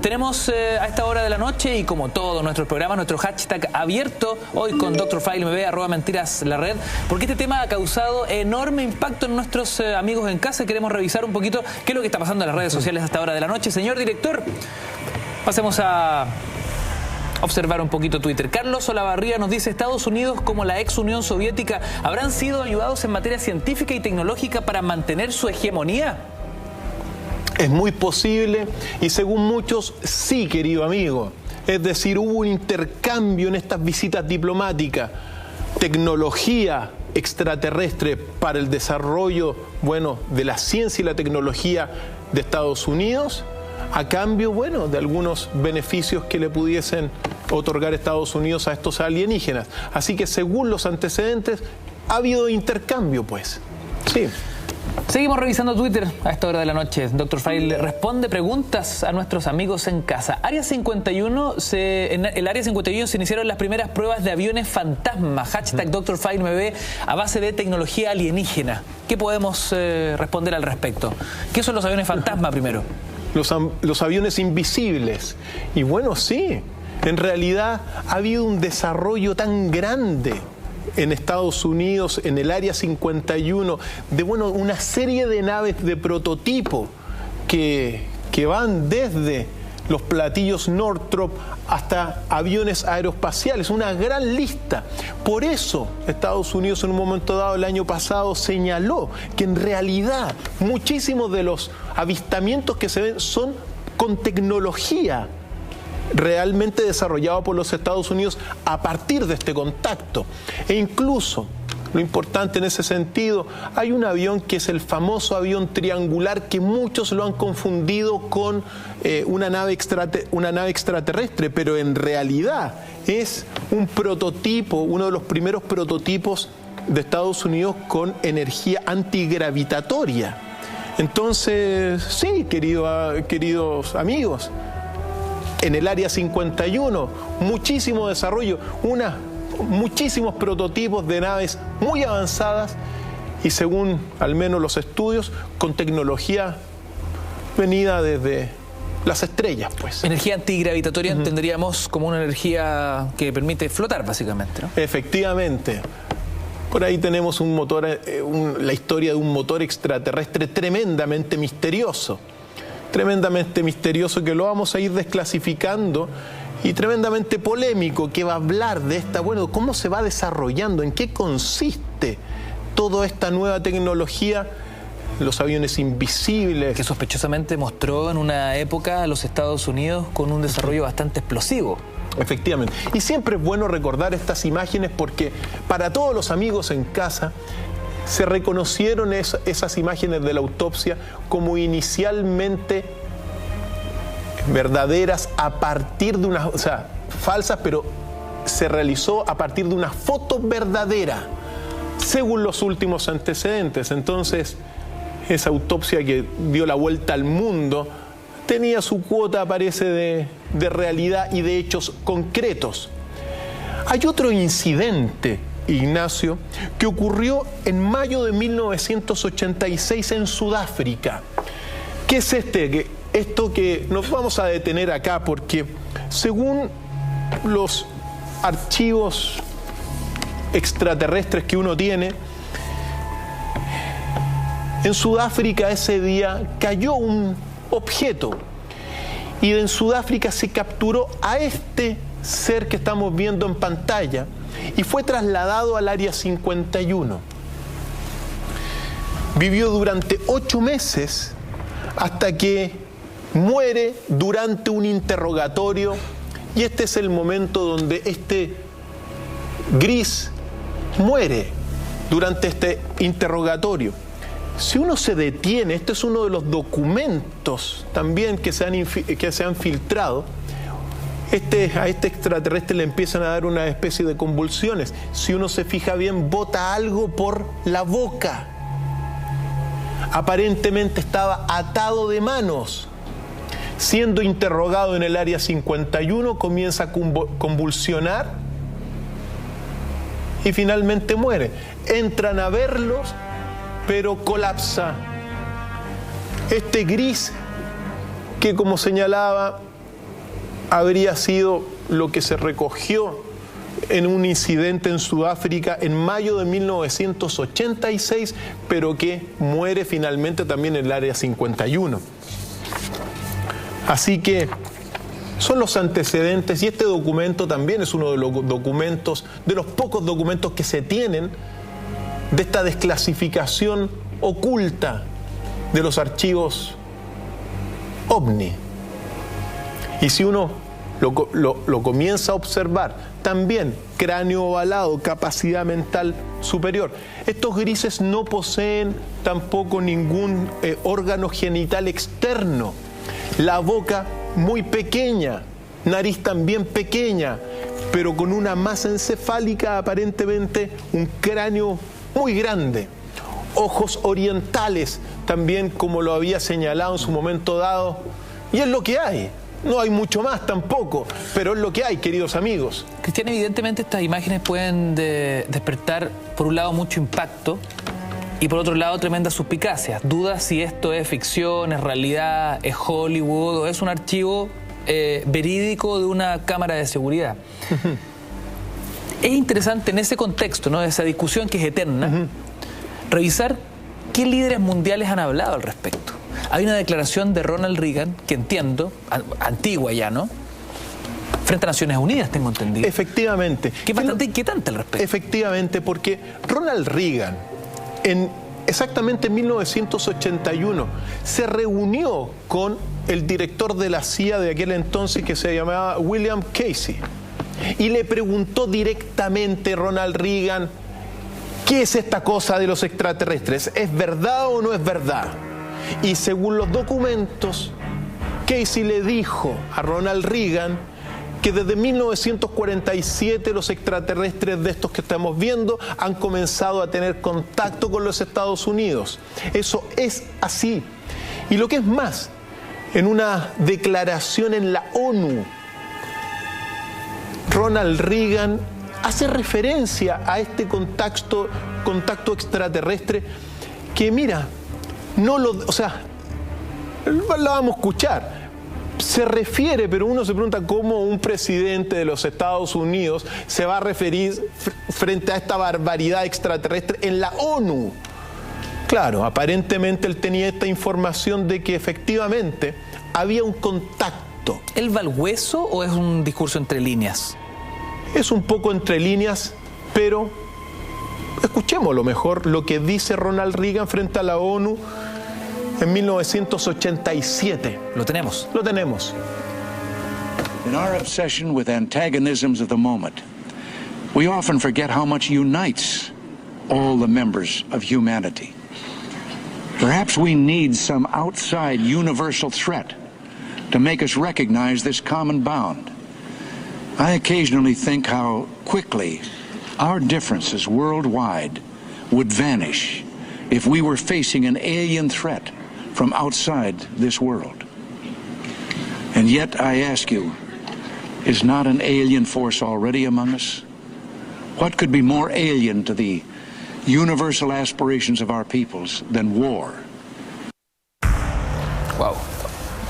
Tenemos a esta hora de la noche y como todos nuestros programas, nuestro hashtag abierto hoy con Dr. File MB, @mentiras la red, porque este tema ha causado enorme impacto en nuestros amigos en casa. Queremos revisar un poquito qué es lo que está pasando en las redes sociales a esta hora de la noche. Señor director, pasemos a observar un poquito Twitter. Carlos Olavarría nos dice: Estados Unidos, como la ex Unión Soviética, ¿habrán sido ayudados en materia científica y tecnológica para mantener su hegemonía? Es muy posible y según muchos, sí, querido amigo. Es decir, hubo un intercambio en estas visitas diplomáticas. Tecnología extraterrestre para el desarrollo, bueno, de la ciencia y la tecnología de Estados Unidos, a cambio, bueno, de algunos beneficios que le pudiesen otorgar Estados Unidos a estos alienígenas. Así que según los antecedentes, ha habido intercambio, pues. Sí. Seguimos revisando Twitter a esta hora de la noche. Dr. File responde preguntas a nuestros amigos en casa. En el Área 51 se iniciaron las primeras pruebas de aviones fantasma. Hashtag Dr. File MB a base de tecnología alienígena. ¿Qué podemos responder al respecto? ¿Qué son los aviones fantasma primero? Los aviones invisibles. Y bueno, sí, en realidad ha habido un desarrollo tan grande en Estados Unidos, en el Área 51, de bueno, una serie de naves de prototipo que van desde los platillos Northrop hasta aviones aeroespaciales, una gran lista. Por eso Estados Unidos en un momento dado el año pasado señaló que en realidad muchísimos de los avistamientos que se ven son con tecnología realmente desarrollado por los Estados Unidos a partir de este contacto. E incluso, lo importante en ese sentido, hay un avión que es el famoso avión triangular que muchos lo han confundido con una nave extraterrestre, pero en realidad es un prototipo, uno de los primeros prototipos de Estados Unidos con energía antigravitatoria. Entonces, sí, queridos amigos, en el Área 51, muchísimo desarrollo, muchísimos prototipos de naves muy avanzadas y según al menos los estudios, con tecnología venida desde las estrellas, pues. Energía antigravitatoria entenderíamos como una energía que permite flotar, básicamente, ¿no? Efectivamente. Por ahí tenemos un motor, la historia de un motor extraterrestre tremendamente misterioso que lo vamos a ir desclasificando y tremendamente polémico, que va a hablar de cómo se va desarrollando, en qué consiste toda esta nueva tecnología los aviones invisibles. Que sospechosamente mostró en una época a los Estados Unidos con un desarrollo bastante explosivo. Efectivamente. Y siempre es bueno recordar estas imágenes porque para todos los amigos en casa se reconocieron esas imágenes de la autopsia como inicialmente verdaderas a partir de unas, o sea, falsas, pero se realizó a partir de una foto verdadera, según los últimos antecedentes. Entonces, esa autopsia que dio la vuelta al mundo tenía su cuota, parece, de realidad y de hechos concretos. Hay otro incidente, Ignacio, que ocurrió en mayo de 1986 en Sudáfrica. ¿Qué es esto que nos vamos a detener acá? Porque según los archivos extraterrestres que uno tiene, en Sudáfrica ese día cayó un objeto y en Sudáfrica se capturó a este ser que estamos viendo en pantalla y fue trasladado al área 51. Vivió durante 8 meses hasta que muere durante un interrogatorio, y este es el momento donde este gris muere durante este interrogatorio. Si uno se detiene, este es uno de los documentos también que se han filtrado. A este extraterrestre le empiezan a dar una especie de convulsiones. Si uno se fija bien, bota algo por la boca. Aparentemente estaba atado de manos. Siendo interrogado en el área 51, comienza a convulsionar y finalmente muere. Entran a verlos, pero colapsa. Este gris, que como señalaba, habría sido lo que se recogió en un incidente en Sudáfrica en mayo de 1986, pero que muere finalmente también en el área 51. Así que son los antecedentes, y este documento también es uno de los documentos, de los pocos documentos que se tienen de esta desclasificación oculta de los archivos OVNI. Y si uno lo comienza a observar, también cráneo ovalado, capacidad mental superior. Estos grises no poseen tampoco ningún órgano genital externo. La boca muy pequeña, nariz también pequeña, pero con una masa encefálica, aparentemente un cráneo muy grande. Ojos orientales, también como lo había señalado en su momento dado. Y es lo que hay. No hay mucho más tampoco, pero es lo que hay, queridos amigos. Cristian, evidentemente estas imágenes pueden despertar, por un lado, mucho impacto y por otro lado, tremendas suspicacias. Dudas si esto es ficción, es realidad, es Hollywood o es un archivo verídico de una cámara de seguridad. Es interesante en ese contexto, ¿no?, de esa discusión que es eterna, revisar qué líderes mundiales han hablado al respecto. Hay una declaración de Ronald Reagan, que entiendo, antigua ya, ¿no?, frente a Naciones Unidas, tengo entendido. Efectivamente. Que es bastante inquietante al respecto. Efectivamente, porque Ronald Reagan, exactamente en 1981, se reunió con el director de la CIA de aquel entonces, que se llamaba William Casey, y le preguntó directamente Ronald Reagan: ¿qué es esta cosa de los extraterrestres? ¿Es verdad o no es verdad? Y según los documentos, Casey le dijo a Ronald Reagan que desde 1947 los extraterrestres de estos que estamos viendo han comenzado a tener contacto con los Estados Unidos. Eso es así. Y lo que es más, en una declaración en la ONU, Ronald Reagan hace referencia a este contacto extraterrestre que, mira, la vamos a escuchar. Se refiere, pero uno se pregunta cómo un presidente de los Estados Unidos se va a referir frente a esta barbaridad extraterrestre en la ONU. Claro, aparentemente él tenía esta información de que efectivamente había un contacto. ¿Él va al hueso o es un discurso entre líneas? Es un poco entre líneas, pero escuchemos lo mejor lo que dice Ronald Reagan frente a la ONU en 1987. Lo tenemos. Lo tenemos. In our obsession with antagonisms of the moment, we often forget how much unites all the members of humanity. Perhaps we need some outside universal threat to make us recognize this common bound. I occasionally think how quickly our differences worldwide would vanish if we were facing an alien threat from outside this world. And yet, I ask you, is not an alien force already among us? What could be more alien to the universal aspirations of our peoples than war? Wow.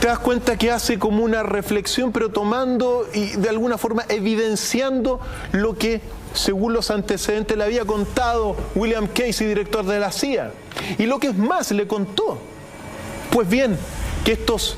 Te das cuenta que hace como una reflexión, pero tomando y de alguna forma evidenciando lo que, según los antecedentes, le había contado William Casey, director de la CIA. Y lo que es más, le contó, pues bien, que estos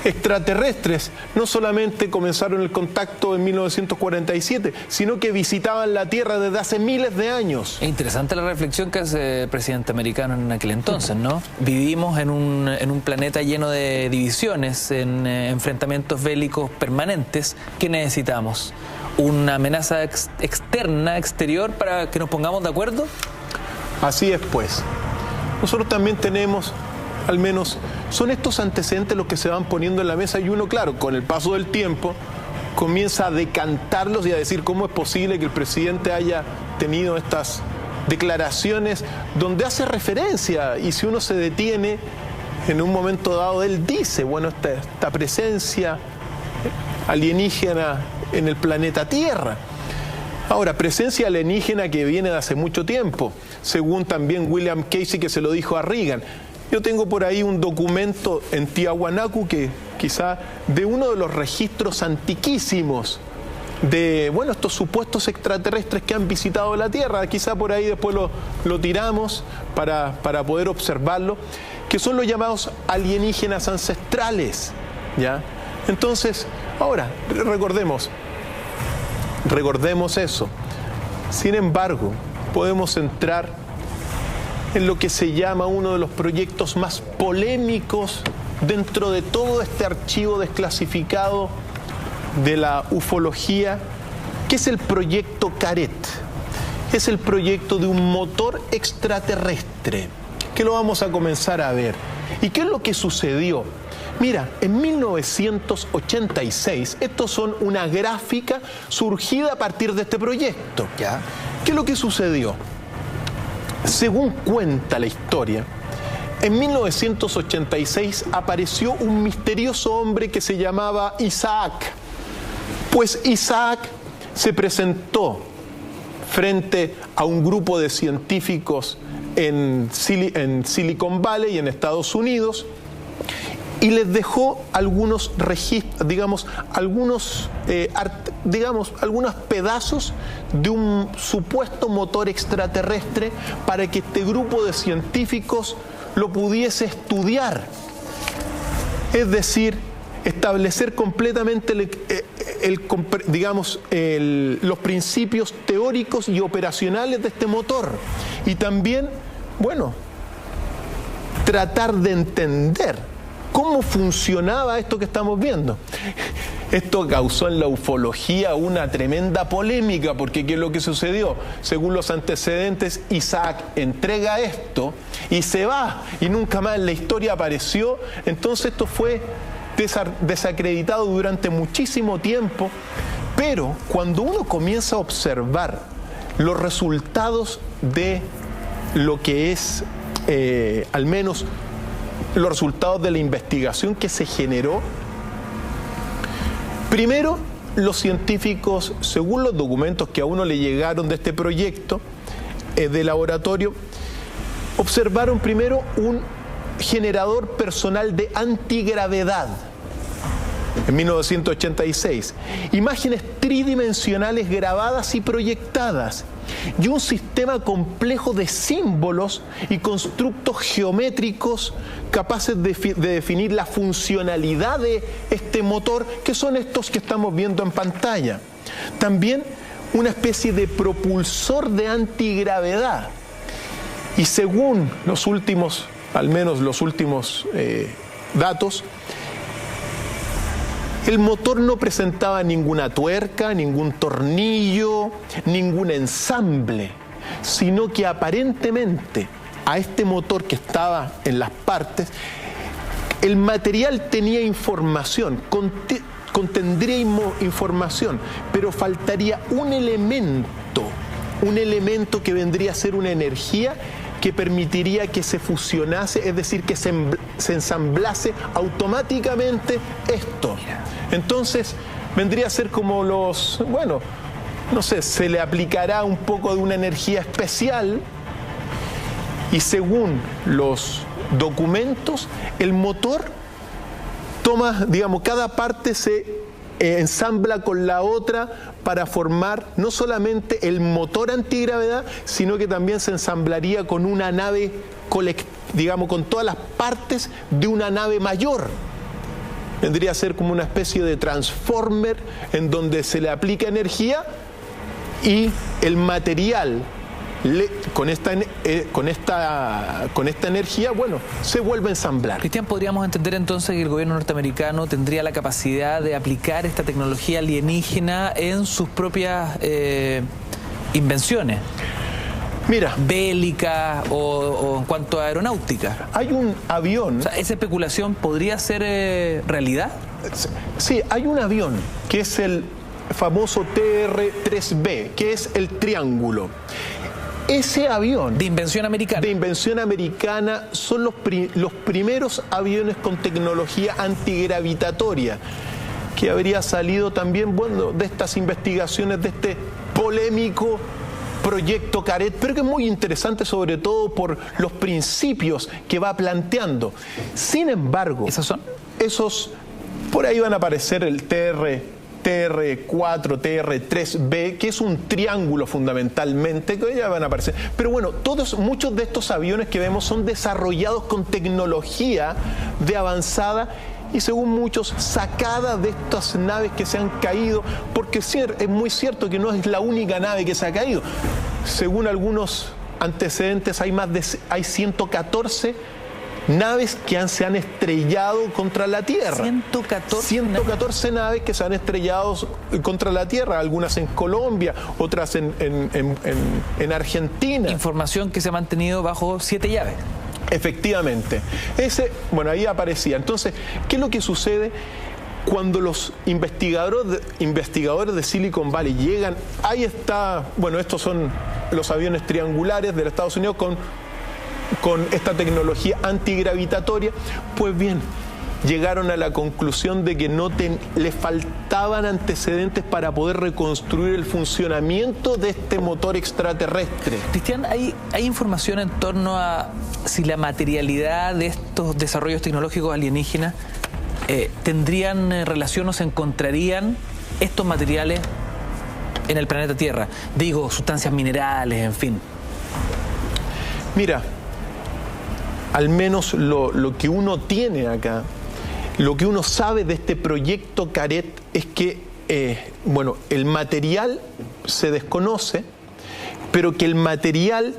extraterrestres no solamente comenzaron el contacto en 1947, sino que visitaban la Tierra desde hace miles de años. Es interesante la reflexión que hace el presidente americano en aquel entonces, ¿no? Vivimos en un planeta lleno de divisiones, en enfrentamientos bélicos permanentes. ¿Qué necesitamos? ¿Una amenaza externa, exterior, para que nos pongamos de acuerdo? Así es, pues. Nosotros también tenemos, al menos, son estos antecedentes los que se van poniendo en la mesa y uno, claro, con el paso del tiempo, comienza a decantarlos y a decir cómo es posible que el presidente haya tenido estas declaraciones donde hace referencia, y si uno se detiene en un momento dado, él dice, bueno, esta presencia alienígena en el planeta Tierra. Ahora, presencia alienígena que viene de hace mucho tiempo, según también William Casey, que se lo dijo a Reagan. Yo tengo por ahí un documento en Tiahuanacu que quizá de uno de los registros antiquísimos de, bueno, estos supuestos extraterrestres que han visitado la Tierra. Quizá por ahí después lo tiramos para poder observarlo, que son los llamados alienígenas ancestrales, ¿ya? Entonces, ahora, recordemos eso. Sin embargo, podemos entrar en lo que se llama uno de los proyectos más polémicos dentro de todo este archivo desclasificado de la ufología, que es el proyecto Caret. Es el proyecto de un motor extraterrestre, que lo vamos a comenzar a ver. ¿Y qué es lo que sucedió? Mira, en 1986, estos son una gráfica surgida a partir de este proyecto. ¿Ya? ¿Qué es lo que sucedió? Según cuenta la historia, en 1986 apareció un misterioso hombre que se llamaba Isaac. Pues Isaac se presentó frente a un grupo de científicos en Silicon Valley, en Estados Unidos, y les dejó algunos registros, algunos pedazos de un supuesto motor extraterrestre para que este grupo de científicos lo pudiese estudiar. Es decir, establecer completamente los principios teóricos y operacionales de este motor. Y también, bueno, tratar de entender cómo funcionaba esto que estamos viendo. Esto causó en la ufología una tremenda polémica, porque ¿qué es lo que sucedió? Según los antecedentes, Isaac entrega esto y se va, y nunca más en la historia apareció. Entonces esto fue desacreditado durante muchísimo tiempo, pero cuando uno comienza a observar los resultados de lo que es, al menos los resultados de la investigación que se generó, primero, los científicos, según los documentos que a uno le llegaron de este proyecto de laboratorio, observaron primero un generador personal de antigravedad en 1986, imágenes tridimensionales grabadas y proyectadas, y un sistema complejo de símbolos y constructos geométricos capaces de definir la funcionalidad de este motor, que son estos que estamos viendo en pantalla. También una especie de propulsor de antigravedad. Y según los últimos al menos los últimos datos, el motor no presentaba ninguna tuerca, ningún tornillo, ningún ensamble, sino que aparentemente a este motor que estaba en las partes, el material tenía información, contendría información, pero faltaría un elemento que vendría a ser una energía que permitiría que se fusionase, es decir, que se ensamblase automáticamente esto. Entonces, vendría a ser como bueno, no sé, se le aplicará un poco de una energía especial y según los documentos, el motor toma, digamos, cada parte se ensambla con la otra para formar no solamente el motor antigravedad, sino que también se ensamblaría con una nave, digamos, con todas las partes de una nave mayor. Vendría a ser como una especie de transformer en donde se le aplica energía y el material con esta energía, bueno, se vuelve a ensamblar. Cristian, ¿podríamos entender entonces que el gobierno norteamericano tendría la capacidad de aplicar esta tecnología alienígena en sus propias invenciones? Mira, bélica o en cuanto a aeronáutica. Hay un avión. O sea, ¿esa especulación podría ser realidad? Sí, hay un avión que es el famoso TR-3B, que es el triángulo. Ese avión de invención americana son los primeros aviones con tecnología antigravitatoria, que habría salido también, bueno, de estas investigaciones de este polémico proyecto Caret, pero que es muy interesante sobre todo por los principios que va planteando. Sin embargo, esos por ahí van a aparecer el TR4, TR3B, que es un triángulo fundamentalmente, que ya van a aparecer. Pero bueno, muchos de estos aviones que vemos son desarrollados con tecnología de avanzada y según muchos sacada de estas naves que se han caído, porque es muy cierto que no es la única nave que se ha caído. Según algunos antecedentes hay 114 naves que se han estrellado contra la Tierra. 114 naves que se han estrellado contra la Tierra, algunas en Colombia, otras en Argentina. Información que se ha mantenido bajo 7 llaves. Efectivamente. Bueno, ahí aparecía. Entonces, ¿qué es lo que sucede cuando los investigadores de Silicon Valley llegan? Ahí está, bueno, estos son los aviones triangulares de los Estados Unidos con esta tecnología antigravitatoria. Pues bien, llegaron a la conclusión de que le faltaban antecedentes para poder reconstruir el funcionamiento de este motor extraterrestre. Cristian, ¿hay información en torno a si la materialidad de estos desarrollos tecnológicos alienígenas tendrían relación o se encontrarían estos materiales en el planeta Tierra? Digo, sustancias minerales, en fin. Mira, al menos lo que uno tiene acá, lo que uno sabe de este proyecto Caret es que, bueno, el material se desconoce, pero que el material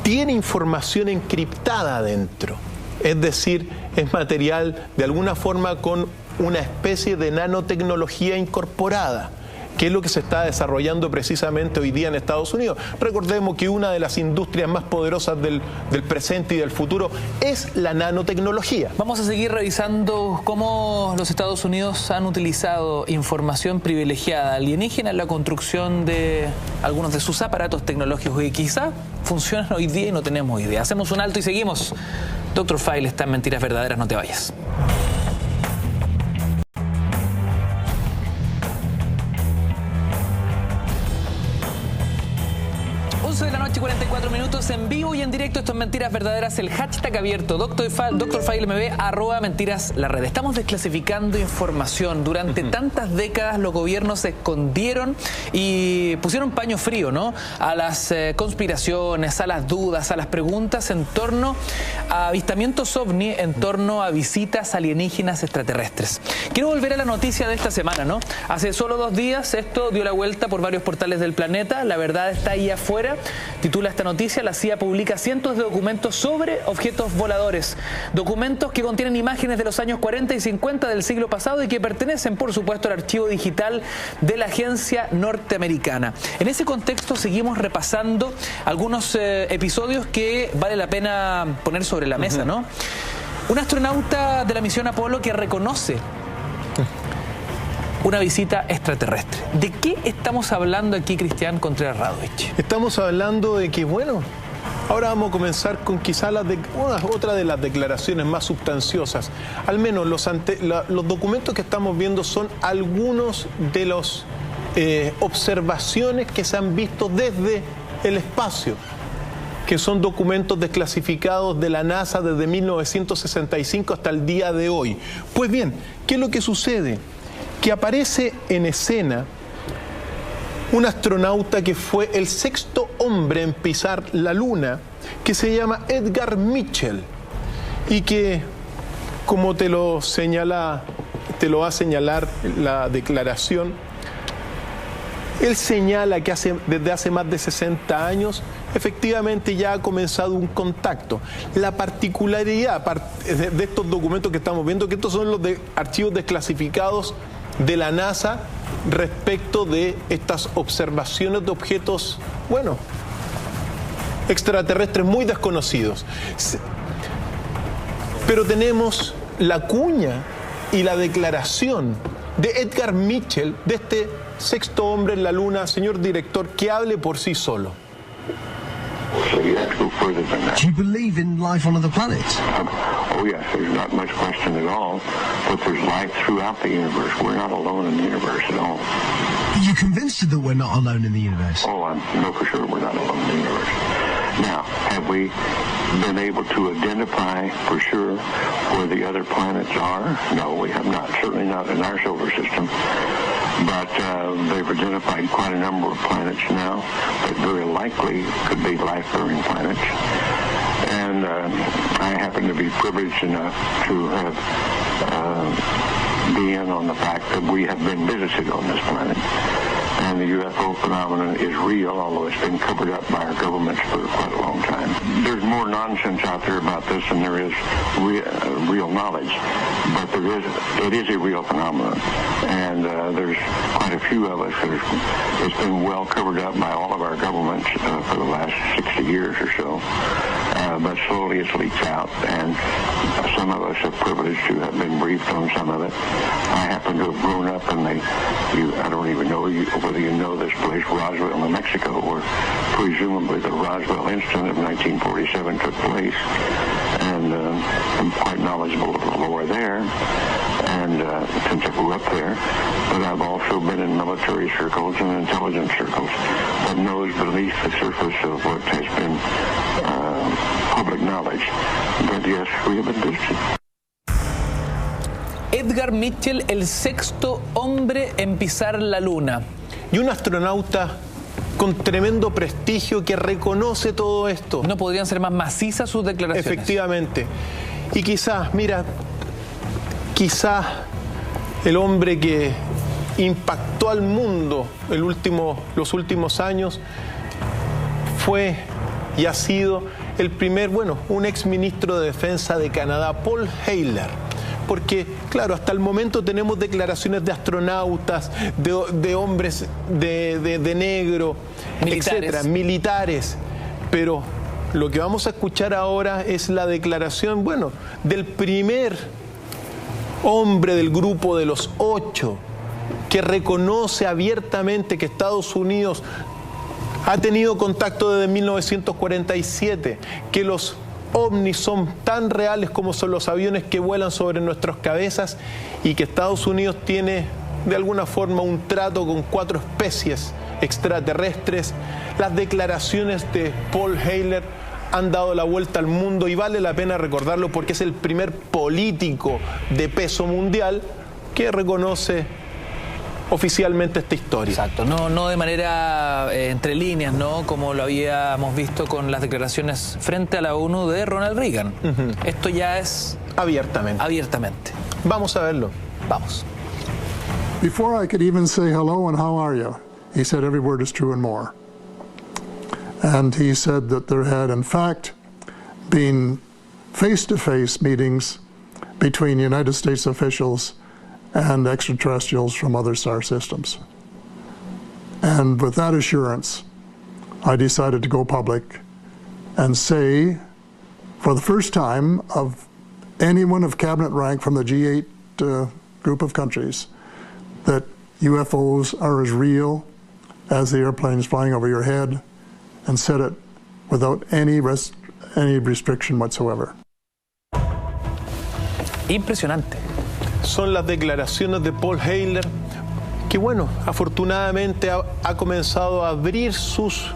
tiene información encriptada adentro. Es decir, es material de alguna forma con una especie de nanotecnología incorporada, que es lo que se está desarrollando precisamente hoy día en Estados Unidos. Recordemos que una de las industrias más poderosas del presente y del futuro es la nanotecnología. Vamos a seguir revisando cómo los Estados Unidos han utilizado información privilegiada alienígena en la construcción de algunos de sus aparatos tecnológicos y quizá funcionan hoy día y no tenemos idea. Hacemos un alto y seguimos. Dr. File está en Mentiras Verdaderas, no te vayas. 44 minutos en vivo y en directo. Esto es Mentiras Verdaderas, el hashtag abierto, Dr. File MB, @Mentiras la red. Estamos desclasificando información. Durante tantas décadas los gobiernos se escondieron y pusieron paño frío, ¿no?, a las conspiraciones, a las dudas, a las preguntas en torno a avistamientos ovni, en torno a visitas alienígenas extraterrestres. Quiero volver a la noticia de esta semana, ¿no? Hace solo 2 días esto dio la vuelta por varios portales del planeta. La verdad está ahí afuera. Titula esta noticia: inteligencia, la CIA publica cientos de documentos sobre objetos voladores. Documentos que contienen imágenes de los años 40 y 50 del siglo pasado y que pertenecen, por supuesto, al archivo digital de la agencia norteamericana. En ese contexto seguimos repasando algunos episodios que vale la pena poner sobre la mesa, ¿no? Un astronauta de la misión Apolo que reconoce una visita extraterrestre. ¿De qué estamos hablando aquí, Cristian Contreras Radovich? Estamos hablando de que, bueno, ahora vamos a comenzar con quizás otra de las declaraciones más sustanciosas. Al menos los documentos que estamos viendo son algunos de las observaciones que se han visto desde el espacio, que son documentos desclasificados de la NASA desde 1965 hasta el día de hoy. Pues bien, ¿qué es lo que sucede? Que aparece en escena un astronauta que fue el sexto hombre en pisar la Luna, que se llama Edgar Mitchell, y que, como te lo va a señalar la declaración, él señala que desde hace más de 60 años efectivamente ya ha comenzado un contacto. La particularidad de estos documentos que estamos viendo, que estos son los archivos desclasificados de la NASA respecto de estas observaciones de objetos, bueno, extraterrestres muy desconocidos. Pero tenemos la cuña y la declaración de Edgar Mitchell, de este sexto hombre en la Luna. Señor director, que hable por sí solo. So you have to go further than that. Do you believe in life on other planets? Oh yes, there's not much question at all, but there's life throughout the universe. We're not alone in the universe at all. Are you convinced that we're not alone in the universe? Oh, I know for sure we're not alone in the universe. Now, have we been able to identify for sure where the other planets are? No, we have not. Certainly not in our solar system. But they've identified quite a number of planets now that very likely could be life-bearing planets. And I happen to be privileged enough to have be in on the fact that we have been visited on this planet. And the UFO phenomenon is real, although it's been covered up by our governments for quite a long time. There's more nonsense out there about this than there is real knowledge, but it is a real phenomenon, and there's quite a few of us that it's been well covered up by all of our governments for the last 60 years or so, but slowly it's leaked out, and some of us are privileged to have been briefed on some of it. I happen to have grown up in I don't even know whether you know this place, Roswell, New Mexico, where presumably the Roswell incident of 1947 took place. And I'm quite knowledgeable of the lore there, and since I grew up there. But I've also been in military circles and intelligence circles that knows beneath the surface of what has been public knowledge. But yes, we have been visited. Edgar Mitchell, el sexto hombre en pisar la Luna. Y un astronauta con tremendo prestigio que reconoce todo esto. No podrían ser más macizas sus declaraciones. Efectivamente. Y quizás, mira, el hombre que impactó al mundo los últimos años fue y ha sido el primer, un exministro de Defensa de Canadá, Paul Heyler. Porque, claro, hasta el momento tenemos declaraciones de astronautas, de hombres de negro, etcétera, militares. Pero lo que vamos a escuchar ahora es la declaración, del primer hombre del grupo de los 8 que reconoce abiertamente que Estados Unidos ha tenido contacto desde 1947, que los ovnis son tan reales como son los aviones que vuelan sobre nuestras cabezas y que Estados Unidos tiene de alguna forma un trato con 4 especies extraterrestres. Las declaraciones de Paul Heyler han dado la vuelta al mundo y vale la pena recordarlo porque es el primer político de peso mundial que reconoce oficialmente esta historia. Exacto, no de manera entre líneas, ¿no? Como lo habíamos visto con las declaraciones frente a la ONU de Ronald Reagan. Esto ya es abiertamente. Vamos a verlo. Vamos. Before I could even say hello and how are you, he said every word is true and more. And he said that there had, in fact, been face-to-face meetings between United States officials and extraterrestrials from other star systems. And with that assurance, I decided to go public and say, for the first time, of anyone of cabinet rank from the G8 group of countries, that UFOs are as real as the airplanes flying over your head, and said it without any restriction whatsoever. Impresionante. Son las declaraciones de Paul Heyler, que bueno, afortunadamente ha comenzado a abrir sus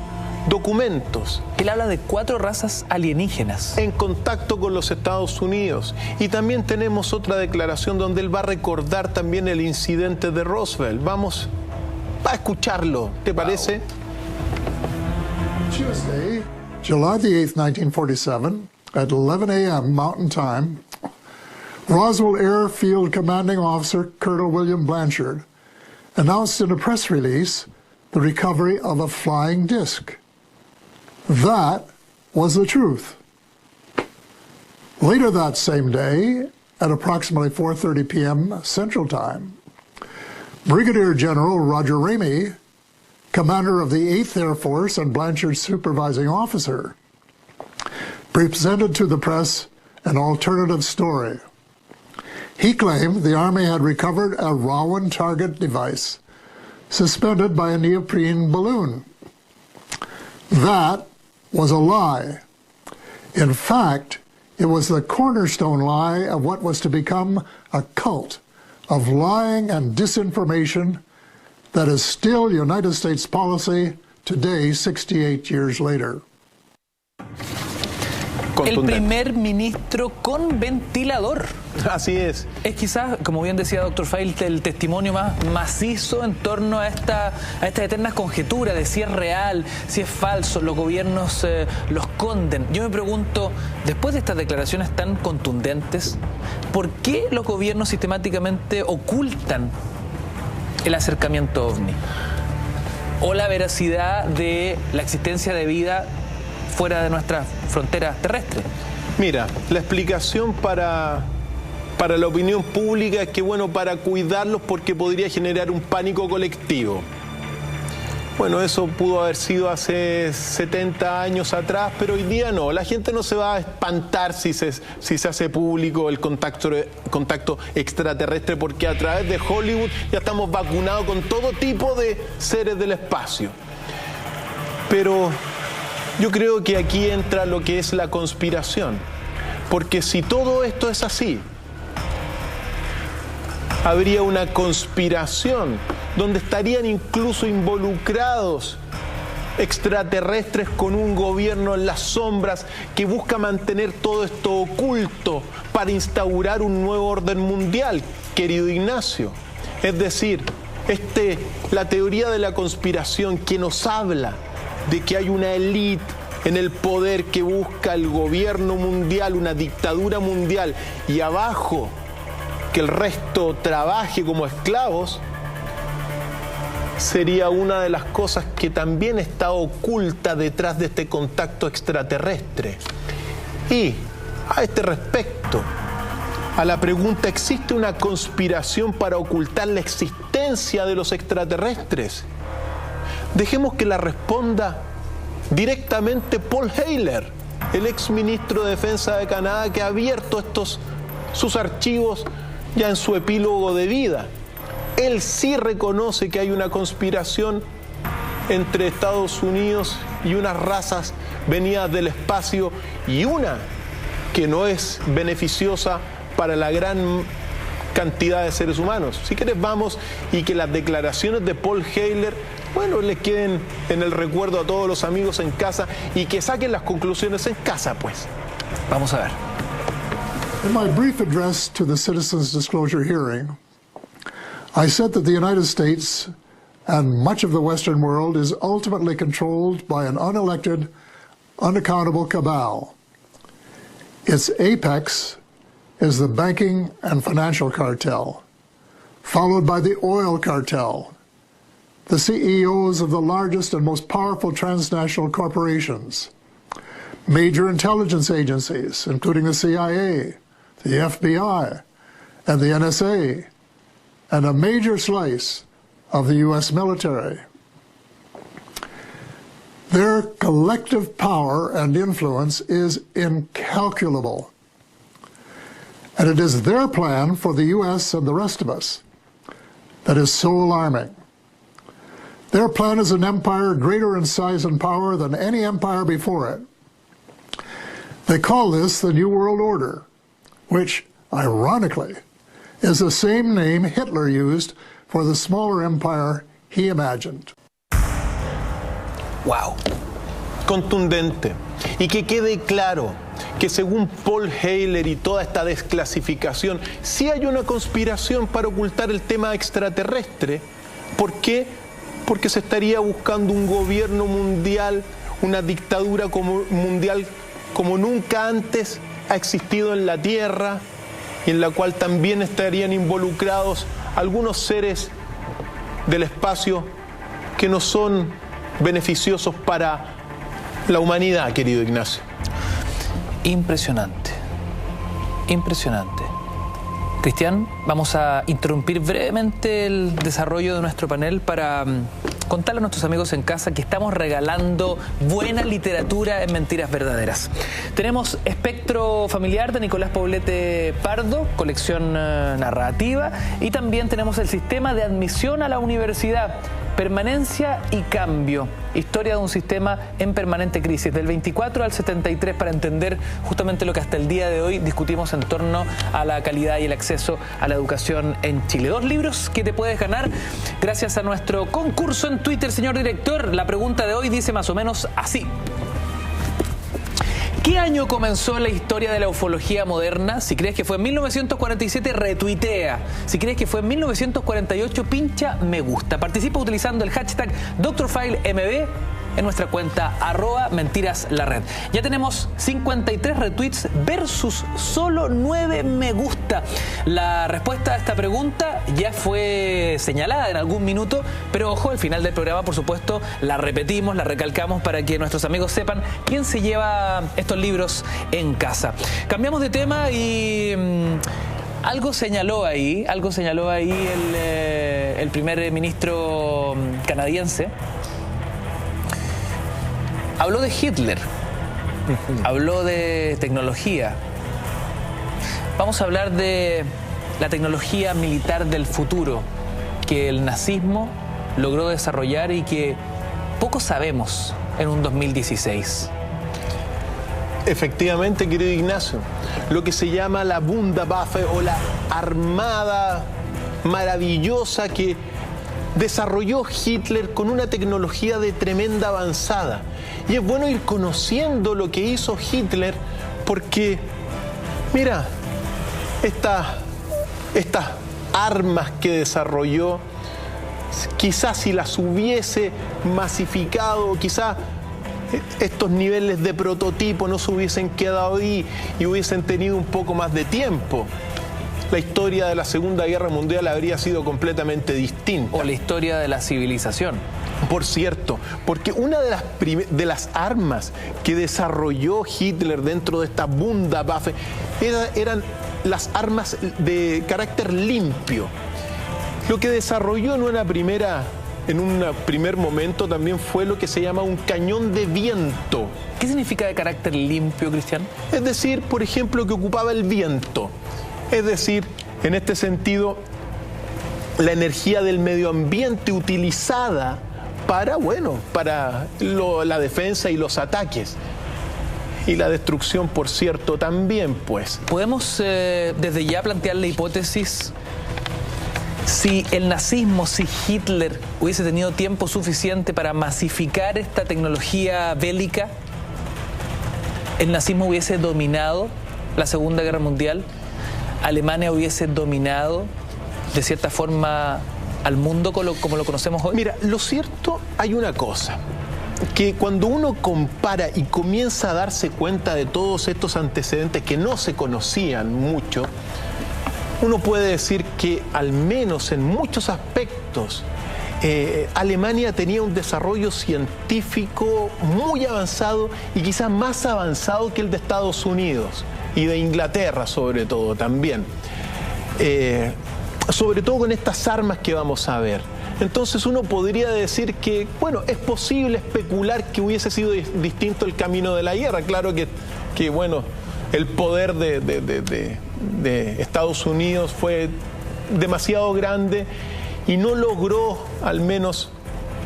documentos. Él habla de 4 razas alienígenas en contacto con los Estados Unidos. Y también tenemos otra declaración donde él va a recordar también el incidente de Roswell. Vamos a escucharlo, ¿te parece? Tuesday, July the 8th, 1947, at 11 a.m. Mountain Time, Roswell Airfield Commanding Officer Colonel William Blanchard announced in a press release the recovery of a flying disc. That was the truth. Later that same day, at approximately 4:30 p.m. Central Time, Brigadier General Roger Ramey, commander of the 8th Air Force and Blanchard's supervising officer, presented to the press an alternative story. He claimed the Army had recovered a Rowan target device suspended by a neoprene balloon. That was a lie. In fact, it was the cornerstone lie of what was to become a cult of lying and disinformation that is still United States policy today, 68 years later. El primer ministro con ventilador. Así es. Es quizás, como bien decía Dr. Feil, el testimonio más macizo en torno a estas eternas conjeturas de si es real, si es falso, los gobiernos los esconden. Yo me pregunto, después de estas declaraciones tan contundentes, ¿por qué los gobiernos sistemáticamente ocultan el acercamiento ovni? ¿O la veracidad de la existencia de vida fuera de nuestras fronteras terrestres? Mira, la explicación para la opinión pública es que, bueno, para cuidarlos porque podría generar un pánico colectivo. Bueno, eso pudo haber sido hace 70 años atrás, pero hoy día no. La gente no se va a espantar si se hace público el contacto extraterrestre, porque a través de Hollywood ya estamos vacunados con todo tipo de seres del espacio. Pero yo creo que aquí entra lo que es la conspiración, porque si todo esto es así, habría una conspiración donde estarían incluso involucrados extraterrestres con un gobierno en las sombras que busca mantener todo esto oculto para instaurar un nuevo orden mundial, querido Ignacio. Es decir, la teoría de la conspiración que nos habla de que hay una élite en el poder que busca el gobierno mundial, una dictadura mundial, y abajo que el resto trabaje como esclavos, sería una de las cosas que también está oculta detrás de este contacto extraterrestre. Y a este respecto, a la pregunta, ¿existe una conspiración para ocultar la existencia de los extraterrestres? Dejemos que la responda directamente Paul Heyler, el ex ministro de Defensa de Canadá, que ha abierto sus archivos ya en su epílogo de vida. Él sí reconoce que hay una conspiración entre Estados Unidos y unas razas venidas del espacio, y una que no es beneficiosa para la gran cantidad de seres humanos. Si quieres, vamos, y que las declaraciones de Paul Heyler, bueno, les queden en el recuerdo a todos los amigos en casa y que saquen las conclusiones en casa, pues. Vamos a ver. In my brief address to the Citizens Disclosure hearing, I said that the United States and much of the Western world is ultimately controlled by an unelected, unaccountable cabal. Its apex is the banking and financial cartel, followed by the oil cartel, the CEOs of the largest and most powerful transnational corporations, major intelligence agencies, including the CIA, the FBI, and the NSA, and a major slice of the U.S. military. Their collective power and influence is incalculable. And it is their plan for the U.S. and the rest of us that is so alarming. Their plan is an empire greater in size and power than any empire before it. They call this the New World Order, which, ironically, is the same name Hitler used for the smaller empire he imagined. Wow. Contundente. Y que quede claro que según Paul Heyler y toda esta desclasificación, sí hay una conspiración para ocultar el tema extraterrestre. ¿Por qué? Porque se estaría buscando un gobierno mundial, una dictadura mundial como nunca antes ha existido en la Tierra, y en la cual también estarían involucrados algunos seres del espacio que no son beneficiosos para la humanidad, querido Ignacio. Impresionante, impresionante. Cristian, vamos a interrumpir brevemente el desarrollo de nuestro panel para contarle a nuestros amigos en casa que estamos regalando buena literatura en Mentiras Verdaderas. Tenemos Espectro Familiar de Nicolás Poblete Pardo, colección narrativa, y también tenemos el Sistema de Admisión a la Universidad, Permanencia y Cambio, historia de un sistema en permanente crisis, del 24 al 73, para entender justamente lo que hasta el día de hoy discutimos en torno a la calidad y el acceso a la educación en Chile. 2 libros que te puedes ganar gracias a nuestro concurso en Twitter, señor director. La pregunta de hoy dice más o menos así: ¿qué año comenzó la historia de la ufología moderna? Si crees que fue en 1947, retuitea. Si crees que fue en 1948, pincha me gusta. Participa utilizando el hashtag DrFileMB en nuestra cuenta @mentiraslarred. Ya tenemos 53 retweets versus solo 9 me gusta. La respuesta a esta pregunta ya fue señalada en algún minuto, pero ojo, al final del programa, por supuesto, la repetimos, la recalcamos para que nuestros amigos sepan quién se lleva estos libros en casa. Cambiamos de tema y algo señaló ahí el primer ministro canadiense. Habló de Hitler, habló de tecnología. Vamos a hablar de la tecnología militar del futuro que el nazismo logró desarrollar y que poco sabemos en un 2016. Efectivamente, querido Ignacio, lo que se llama la Wunderwaffe o la armada maravillosa que desarrolló Hitler con una tecnología de tremenda avanzada. Y es bueno ir conociendo lo que hizo Hitler porque, mira, estas armas que desarrolló, quizás si las hubiese masificado, quizás estos niveles de prototipo no se hubiesen quedado ahí y hubiesen tenido un poco más de tiempo, la historia de la Segunda Guerra Mundial habría sido completamente distinta. O la historia de la civilización. Por cierto, porque una de las armas que desarrolló Hitler dentro de esta Wunderwaffe eran las armas de carácter limpio. Lo que desarrolló en un primer momento también fue lo que se llama un cañón de viento. ¿Qué significa de carácter limpio, Cristian? Es decir, por ejemplo, que ocupaba el viento. Es decir, en este sentido, la energía del medio ambiente utilizada para la defensa y los ataques. Y la destrucción, por cierto, también, pues. ¿Podemos desde ya plantear la hipótesis si el nazismo, si Hitler hubiese tenido tiempo suficiente para masificar esta tecnología bélica, el nazismo hubiese dominado la Segunda Guerra Mundial? ¿Alemania hubiese dominado de cierta forma al mundo como lo conocemos hoy? Mira, lo cierto, hay una cosa, que cuando uno compara y comienza a darse cuenta de todos estos antecedentes que no se conocían mucho, uno puede decir que al menos en muchos aspectos Alemania tenía un desarrollo científico muy avanzado y quizás más avanzado que el de Estados Unidos y de Inglaterra sobre todo también. Sobre todo con estas armas que vamos a ver. Entonces uno podría decir que, bueno, es posible especular que hubiese sido distinto el camino de la guerra. Claro que bueno, el poder de Estados Unidos fue demasiado grande y no logró, al menos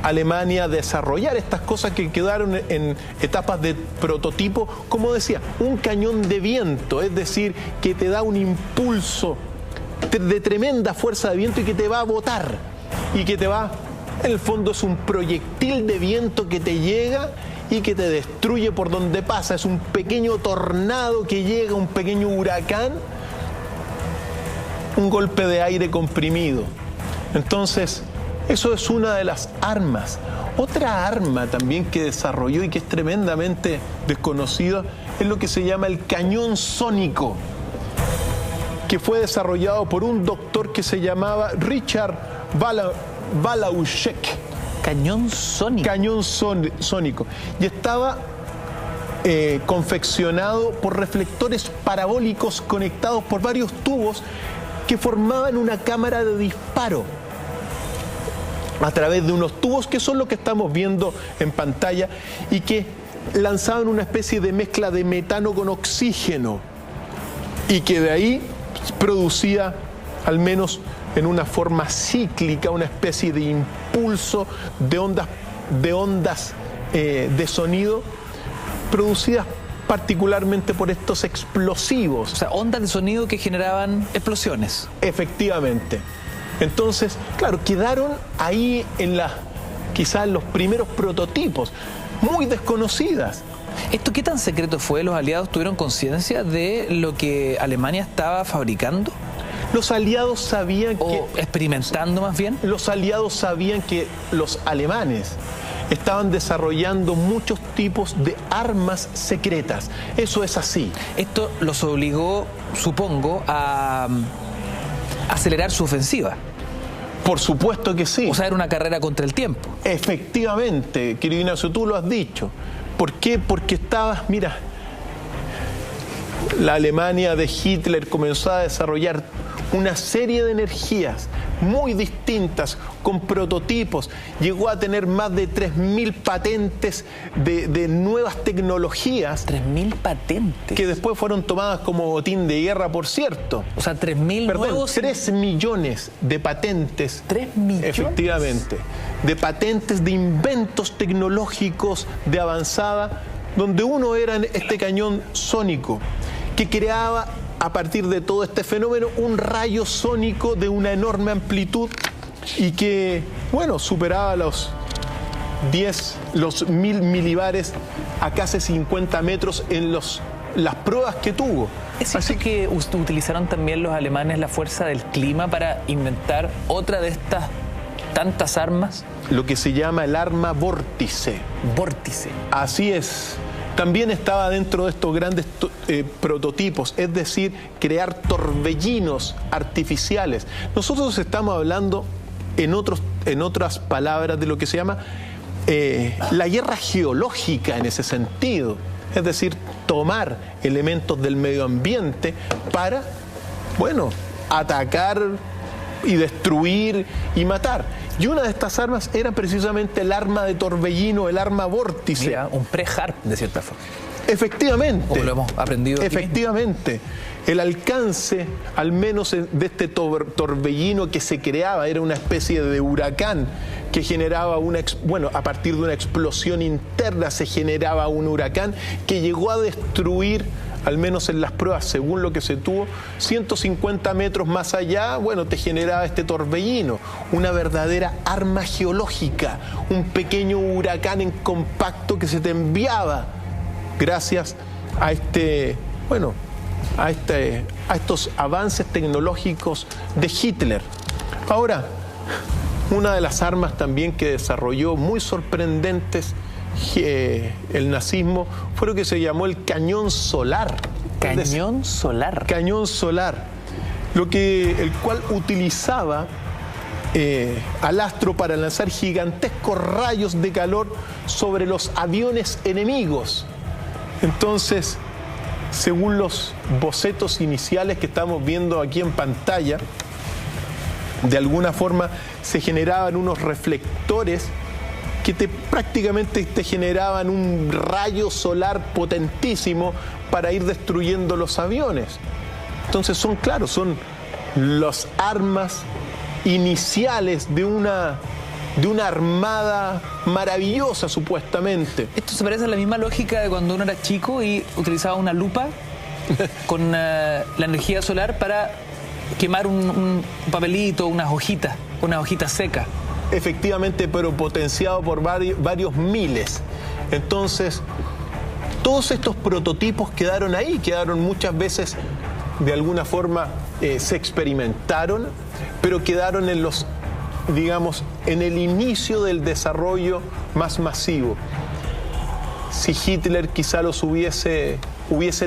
Alemania, desarrollar estas cosas que quedaron en etapas de prototipo, como decía, un cañón de viento, es decir, que te da un impulso de tremenda fuerza de viento y que te va a botar y que te va, en el fondo es un proyectil de viento que te llega y que te destruye por donde pasa, es un pequeño tornado que llega, un pequeño huracán, un golpe de aire comprimido. Entonces, eso es una de las armas. Otra arma también que desarrolló y que es tremendamente desconocida es lo que se llama el cañón sónico, que fue desarrollado por un doctor que se llamaba Richard Balauschek. Cañón sónico. Cañón sónico. Y estaba confeccionado por reflectores parabólicos conectados por varios tubos que formaban una cámara de disparo a través de unos tubos que son lo que estamos viendo en pantalla y que lanzaban una especie de mezcla de metano con oxígeno y que de ahí producía, al menos en una forma cíclica, una especie de impulso de ondas de sonido producidas particularmente por estos explosivos. O sea, ondas de sonido que generaban explosiones. Efectivamente. Entonces, claro, quedaron ahí quizás en los primeros prototipos, muy desconocidas. ¿Esto qué tan secreto fue? ¿Los aliados tuvieron conciencia de lo que Alemania estaba fabricando? Los aliados sabían ¿O experimentando más bien? Los aliados sabían que los alemanes estaban desarrollando muchos tipos de armas secretas. Eso es así. Esto los obligó, supongo, a acelerar su ofensiva. Por supuesto que sí. O sea, era una carrera contra el tiempo. Efectivamente, querido Ignacio, tú lo has dicho. ¿Por qué? Porque mira, la Alemania de Hitler comenzó a desarrollar una serie de energías muy distintas, con prototipos, llegó a tener más de 3.000 patentes de nuevas tecnologías. 3.000 patentes. Que después fueron tomadas como botín de guerra, por cierto. O sea, 3.000 nuevos... 3 millones de patentes. 3 millones. Efectivamente. De patentes de inventos tecnológicos de avanzada, donde uno era este cañón sónico, que creaba a partir de todo este fenómeno un rayo sónico de una enorme amplitud y que, bueno, superaba los 1000 milibares a casi 50 metros en las pruebas que tuvo. ¿Es así que utilizaron también los alemanes la fuerza del clima para inventar otra de estas tantas armas? Lo que se llama el arma vórtice. Vórtice. Así es. También estaba dentro de estos grandes prototipos, es decir, crear torbellinos artificiales. Nosotros estamos hablando, en otras palabras, de lo que se llama la guerra geológica en ese sentido. Es decir, tomar elementos del medio ambiente para, bueno, atacar y destruir y matar. Y una de estas armas era precisamente el arma de torbellino, el arma vórtice. Mira, un pre-HARP, de cierta forma. Efectivamente. Como lo hemos aprendido. Efectivamente. El alcance, al menos de este torbellino que se creaba, era una especie de huracán que generaba a partir de una explosión interna se generaba un huracán que llegó a destruir, al menos en las pruebas, según lo que se tuvo, 150 metros más allá, bueno, te generaba este torbellino, una verdadera arma geológica, un pequeño huracán en compacto que se te enviaba gracias a estos avances tecnológicos de Hitler. Ahora, una de las armas también que desarrolló muy sorprendentes el nazismo fue lo que se llamó el cañón solar. ¿Cañón solar? Cañón solar, el cual utilizaba al astro para lanzar gigantescos rayos de calor sobre los aviones enemigos. Entonces, según los bocetos iniciales que estamos viendo aquí en pantalla, de alguna forma se generaban unos reflectores que prácticamente te generaban un rayo solar potentísimo para ir destruyendo los aviones. Entonces son las armas iniciales de una armada maravillosa, supuestamente. Esto se parece a la misma lógica de cuando uno era chico y utilizaba una lupa con la energía solar para quemar un papelito, unas hojitas secas. Efectivamente, pero potenciado por varios miles. Entonces, todos estos prototipos quedaron ahí, quedaron muchas veces, de alguna forma, se experimentaron, pero quedaron en el inicio del desarrollo más masivo. Si Hitler quizá los hubiese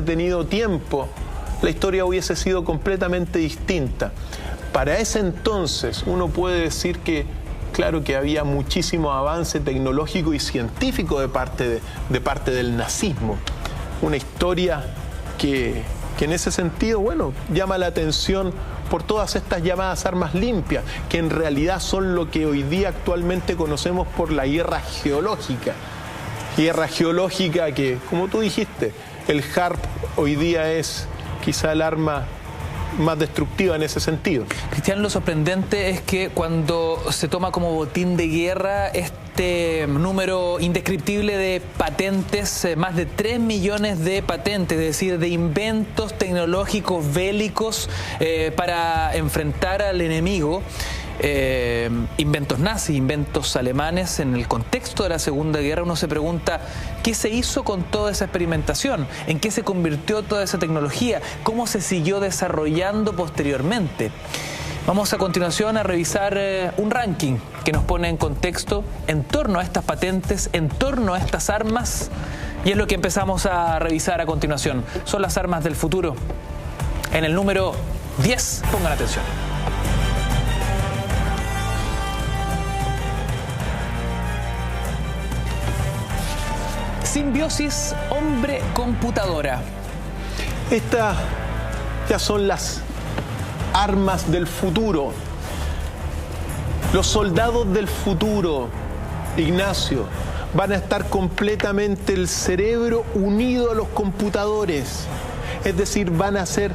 tenido tiempo, la historia hubiese sido completamente distinta. Para ese entonces uno puede decir que, claro, que había muchísimo avance tecnológico y científico de parte del nazismo. Una historia que en ese sentido, llama la atención por todas estas llamadas armas limpias, que en realidad son lo que hoy día actualmente conocemos por la guerra geológica. Guerra geológica que, como tú dijiste, el HAARP hoy día es quizá el arma más destructiva en ese sentido. Cristian, lo sorprendente es que cuando se toma como botín de guerra este número indescriptible de patentes, más de 3 millones de patentes, es decir, de inventos tecnológicos bélicos para enfrentar al enemigo, inventos nazis, inventos alemanes en el contexto de la Segunda Guerra, uno se pregunta ¿qué se hizo con toda esa experimentación? ¿En qué se convirtió toda esa tecnología? ¿Cómo se siguió desarrollando posteriormente? Vamos a continuación a revisar un ranking que nos pone en contexto en torno a estas patentes, en torno a estas armas, y es lo que empezamos a revisar a continuación. Son las armas del futuro. En el número 10, pongan atención. Simbiosis hombre-computadora. Estas ya son las armas del futuro. Los soldados del futuro, Ignacio, van a estar completamente el cerebro unido a los computadores. Es decir, van a ser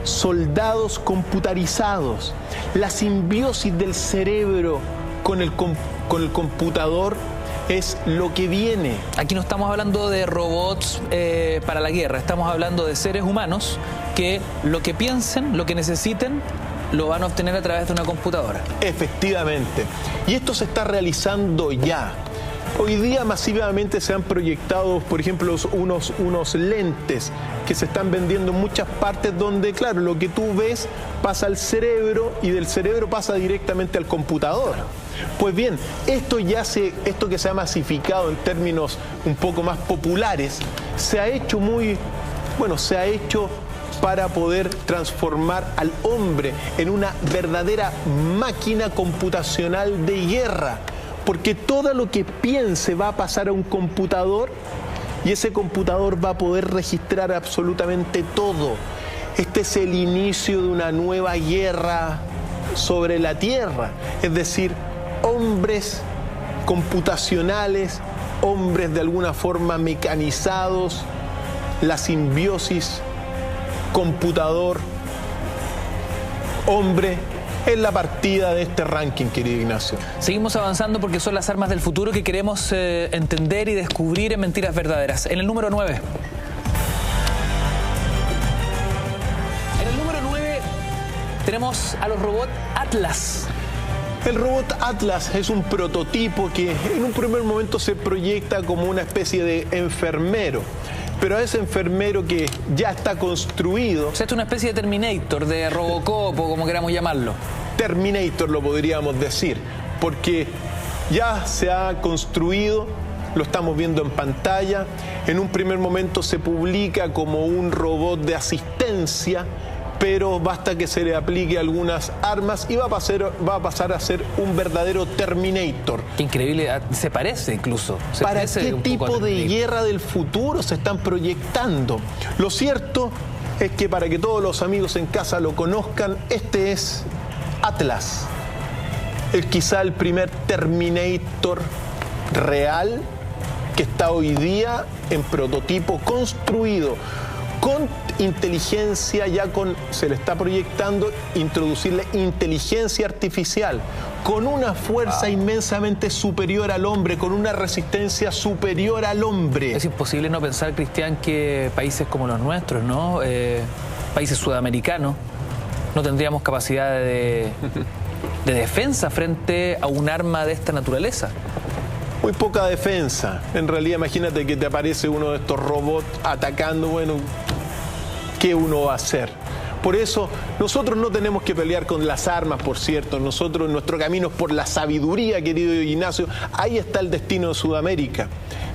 soldados computarizados. La simbiosis del cerebro con el computador es lo que viene. Aquí no estamos hablando de robots para la guerra, estamos hablando de seres humanos que lo que piensen, lo que necesiten, lo van a obtener a través de una computadora. Efectivamente. Y esto se está realizando ya. Hoy día masivamente se han proyectado, por ejemplo, unos lentes que se están vendiendo en muchas partes donde, claro, lo que tú ves pasa al cerebro y del cerebro pasa directamente al computador. Pues bien, esto que se ha masificado en términos un poco más populares, se ha hecho para poder transformar al hombre en una verdadera máquina computacional de guerra. Porque todo lo que piense va a pasar a un computador y ese computador va a poder registrar absolutamente todo. Este es el inicio de una nueva guerra sobre la Tierra. Es decir, hombres computacionales, hombres de alguna forma mecanizados, la simbiosis computador-hombre es la partida de este ranking, querido Ignacio. Seguimos avanzando porque son las armas del futuro que queremos entender y descubrir en Mentiras Verdaderas. En el número 9. En el número 9 tenemos a los robots Atlas. El robot Atlas es un prototipo que en un primer momento se proyecta como una especie de enfermero. Pero a ese enfermero que ya está construido... O sea, es una especie de Terminator, de Robocop o como queramos llamarlo. Terminator lo podríamos decir, porque ya se ha construido, lo estamos viendo en pantalla. En un primer momento se publica como un robot de asistencia pero basta que se le aplique algunas armas y va a pasar a ser un verdadero Terminator. Qué increíble, se parece incluso. ¿Para qué tipo de guerra del futuro se están proyectando? Lo cierto es que, para que todos los amigos en casa lo conozcan, este es Atlas, quizá el primer Terminator real que está hoy día en prototipo construido con inteligencia, se le está proyectando introducirle inteligencia artificial, con una fuerza inmensamente superior al hombre, con una resistencia superior al hombre. Es imposible no pensar, Cristian, que países como los nuestros, ¿no? Países sudamericanos, no tendríamos capacidad de defensa frente a un arma de esta naturaleza. Muy poca defensa. En realidad, imagínate que te aparece uno de estos robots atacando, bueno, ¿qué uno va a hacer? Por eso, nosotros no tenemos que pelear con las armas, por cierto. Nuestro camino es por la sabiduría, querido Ignacio. Ahí está el destino de Sudamérica.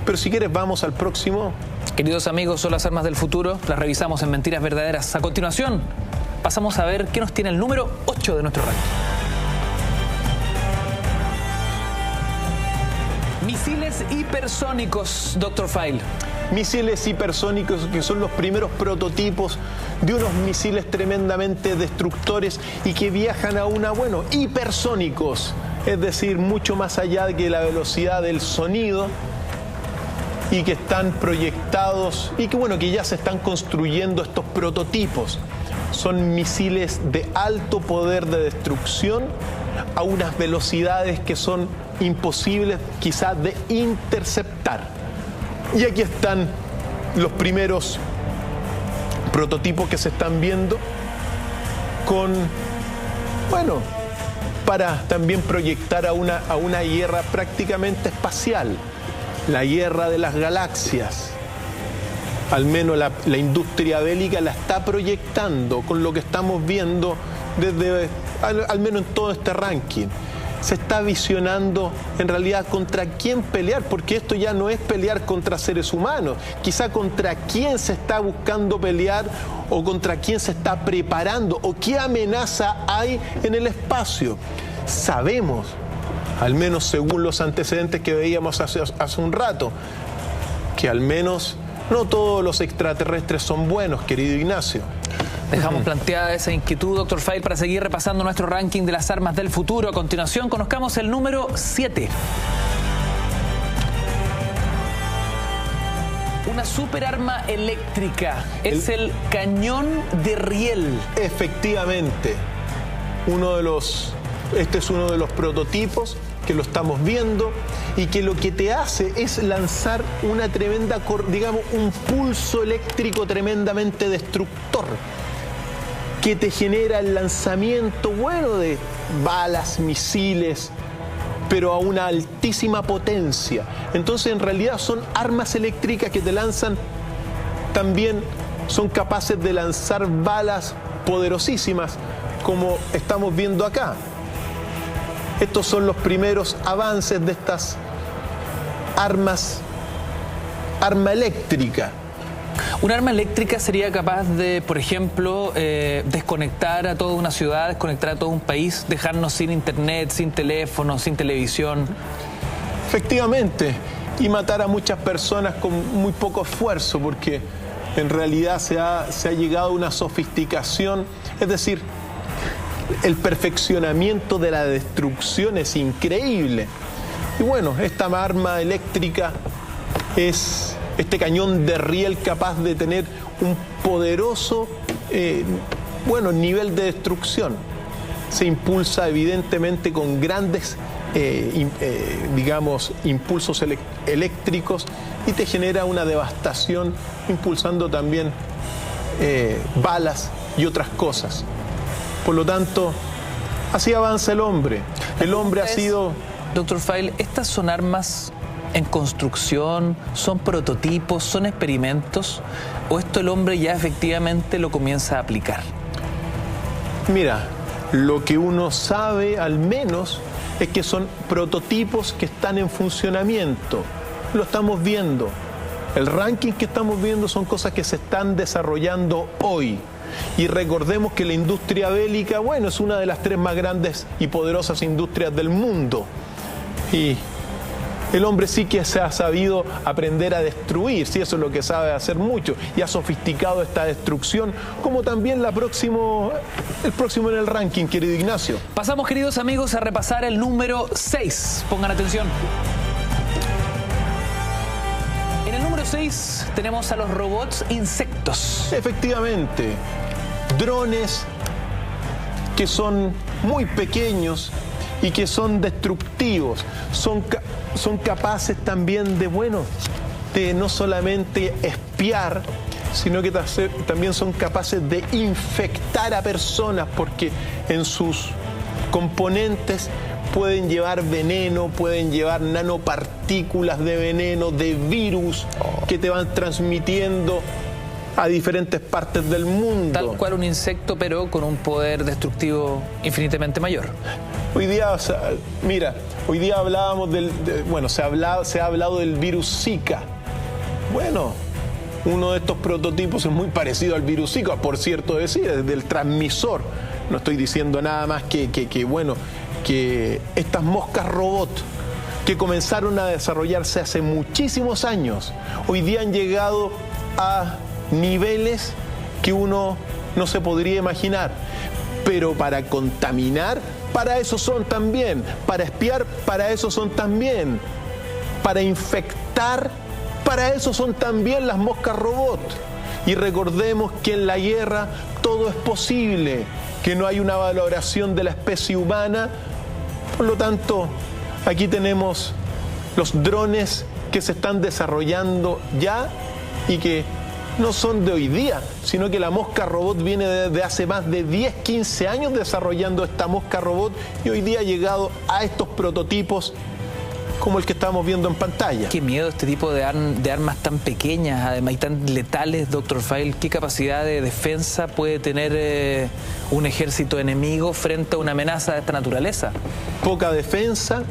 Pero si quieres, vamos al próximo. Queridos amigos, son las armas del futuro. Las revisamos en Mentiras Verdaderas. A continuación, pasamos a ver qué nos tiene el número 8 de nuestro ranking. Misiles hipersónicos, Dr. File. Misiles hipersónicos que son los primeros prototipos de unos misiles tremendamente destructores y que viajan a hipersónicos, es decir, mucho más allá que la velocidad del sonido, y que están proyectados y que ya se están construyendo estos prototipos. Son misiles de alto poder de destrucción a unas velocidades que son imposibles quizás de interceptar. Y aquí están los primeros prototipos que se están viendo para también proyectar a una guerra prácticamente espacial, la guerra de las galaxias. Al menos la industria bélica la está proyectando con lo que estamos viendo al menos en todo este ranking. Se está visionando en realidad contra quién pelear, porque esto ya no es pelear contra seres humanos, quizá contra quién se está buscando pelear o contra quién se está preparando o qué amenaza hay en el espacio. Sabemos, al menos según los antecedentes que veíamos hace un rato, que al menos no todos los extraterrestres son buenos, querido Ignacio. Dejamos planteada esa inquietud, Dr. File, para seguir repasando nuestro ranking de las armas del futuro. A continuación, conozcamos el número 7. Una superarma eléctrica. Es el cañón de riel. Efectivamente. Este es uno de los prototipos que lo estamos viendo y que lo que te hace es lanzar una tremenda, un pulso eléctrico tremendamente destructor, que te genera el lanzamiento, de balas, misiles, pero a una altísima potencia. Entonces, en realidad son armas eléctricas que te lanzan, también son capaces de lanzar balas poderosísimas, como estamos viendo acá. Estos son los primeros avances de estas arma eléctrica. Un arma eléctrica sería capaz de, por ejemplo, desconectar a toda una ciudad, desconectar a todo un país, dejarnos sin internet, sin teléfono, sin televisión. Efectivamente, y matar a muchas personas con muy poco esfuerzo, porque en realidad se ha llegado a una sofisticación, es decir, el perfeccionamiento de la destrucción es increíble. Y esta arma eléctrica es este cañón de riel capaz de tener un poderoso nivel de destrucción. Se impulsa evidentemente con grandes impulsos eléctricos y te genera una devastación, impulsando también balas y otras cosas. Por lo tanto, así avanza el hombre. El hombre ha sido... Dr. File, ¿estas son armas en construcción, son prototipos, son experimentos, o esto el hombre ya efectivamente lo comienza a aplicar? Mira, lo que uno sabe al menos es que son prototipos que están en funcionamiento. Lo estamos viendo. El ranking que estamos viendo son cosas que se están desarrollando hoy. Y recordemos que la industria bélica, bueno, es una de las 3 más grandes y poderosas industrias del mundo. Y el hombre sí que se ha sabido aprender a destruir, sí, eso es lo que sabe hacer mucho, y ha sofisticado esta destrucción, como también el próximo en el ranking, querido Ignacio. Pasamos, queridos amigos, a repasar el número 6. Pongan atención. En el número 6 tenemos a los robots insectos. Efectivamente, drones que son muy pequeños y que son destructivos, son capaces también de no solamente espiar, sino que también son capaces de infectar a personas, porque en sus componentes pueden llevar veneno, pueden llevar nanopartículas de veneno, de virus, que te van transmitiendo a diferentes partes del mundo. Tal cual un insecto, pero con un poder destructivo infinitamente mayor. Hoy día, hoy día hablábamos se ha hablado del virus Zika. Bueno, uno de estos prototipos es muy parecido al virus Zika, por cierto decir, del transmisor. No estoy diciendo nada más que estas moscas robot que comenzaron a desarrollarse hace muchísimos años, hoy día han llegado a niveles que uno no se podría imaginar. Pero para contaminar, para eso son también. Para espiar, para eso son también. Para infectar, para eso son también las moscas robot. Y recordemos que en la guerra todo es posible, que no hay una valoración de la especie humana. Por lo tanto, aquí tenemos los drones que se están desarrollando ya y que no son de hoy día, sino que la mosca robot viene desde hace más de 10, 15 años desarrollando esta mosca robot, y hoy día ha llegado a estos prototipos como el que estamos viendo en pantalla. Qué miedo este tipo de armas tan pequeñas, además, y tan letales, Dr. File. ¿Qué capacidad de defensa puede tener un ejército enemigo frente a una amenaza de esta naturaleza? Poca defensa.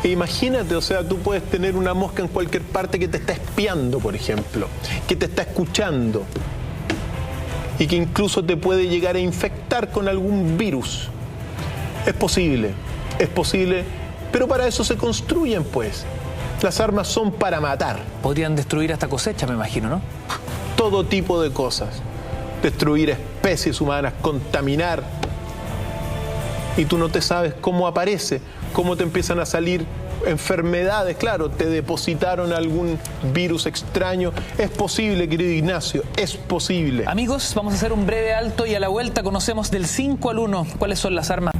E imagínate, o sea, tú puedes tener una mosca en cualquier parte que te está espiando, por ejemplo, que te está escuchando y que incluso te puede llegar a infectar con algún virus. Es posible, pero para eso se construyen, pues. Las armas son para matar. Podrían destruir hasta cosecha, me imagino, ¿no? Todo tipo de cosas. Destruir especies humanas, contaminar. Y tú no te sabes cómo aparece, cómo te empiezan a salir enfermedades. Claro, te depositaron algún virus extraño. Es posible, querido Ignacio, es posible. Amigos, vamos a hacer un breve alto y a la vuelta conocemos del 5 al 1 cuáles son las armas.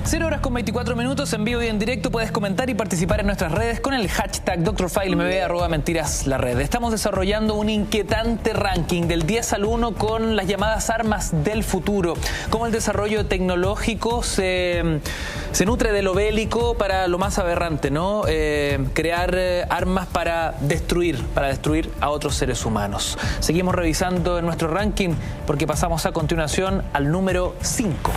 0:24 en vivo y en directo. Puedes comentar y participar en nuestras redes con el hashtag DrFileMB @mentiras_la_red. Estamos desarrollando un inquietante ranking del 10 al 1 con las llamadas armas del futuro. Cómo el desarrollo tecnológico se nutre de lo bélico para lo más aberrante, ¿no? Crear armas para destruir a otros seres humanos. Seguimos revisando en nuestro ranking porque pasamos a continuación al número 5.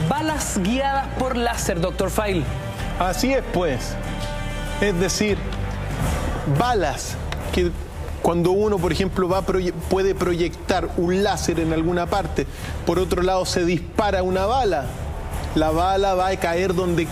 Balas guiadas por láser, Dr. File. Así es, pues. Es decir, balas que cuando uno, por ejemplo, puede proyectar un láser en alguna parte, por otro lado se dispara una bala, la bala va a caer donde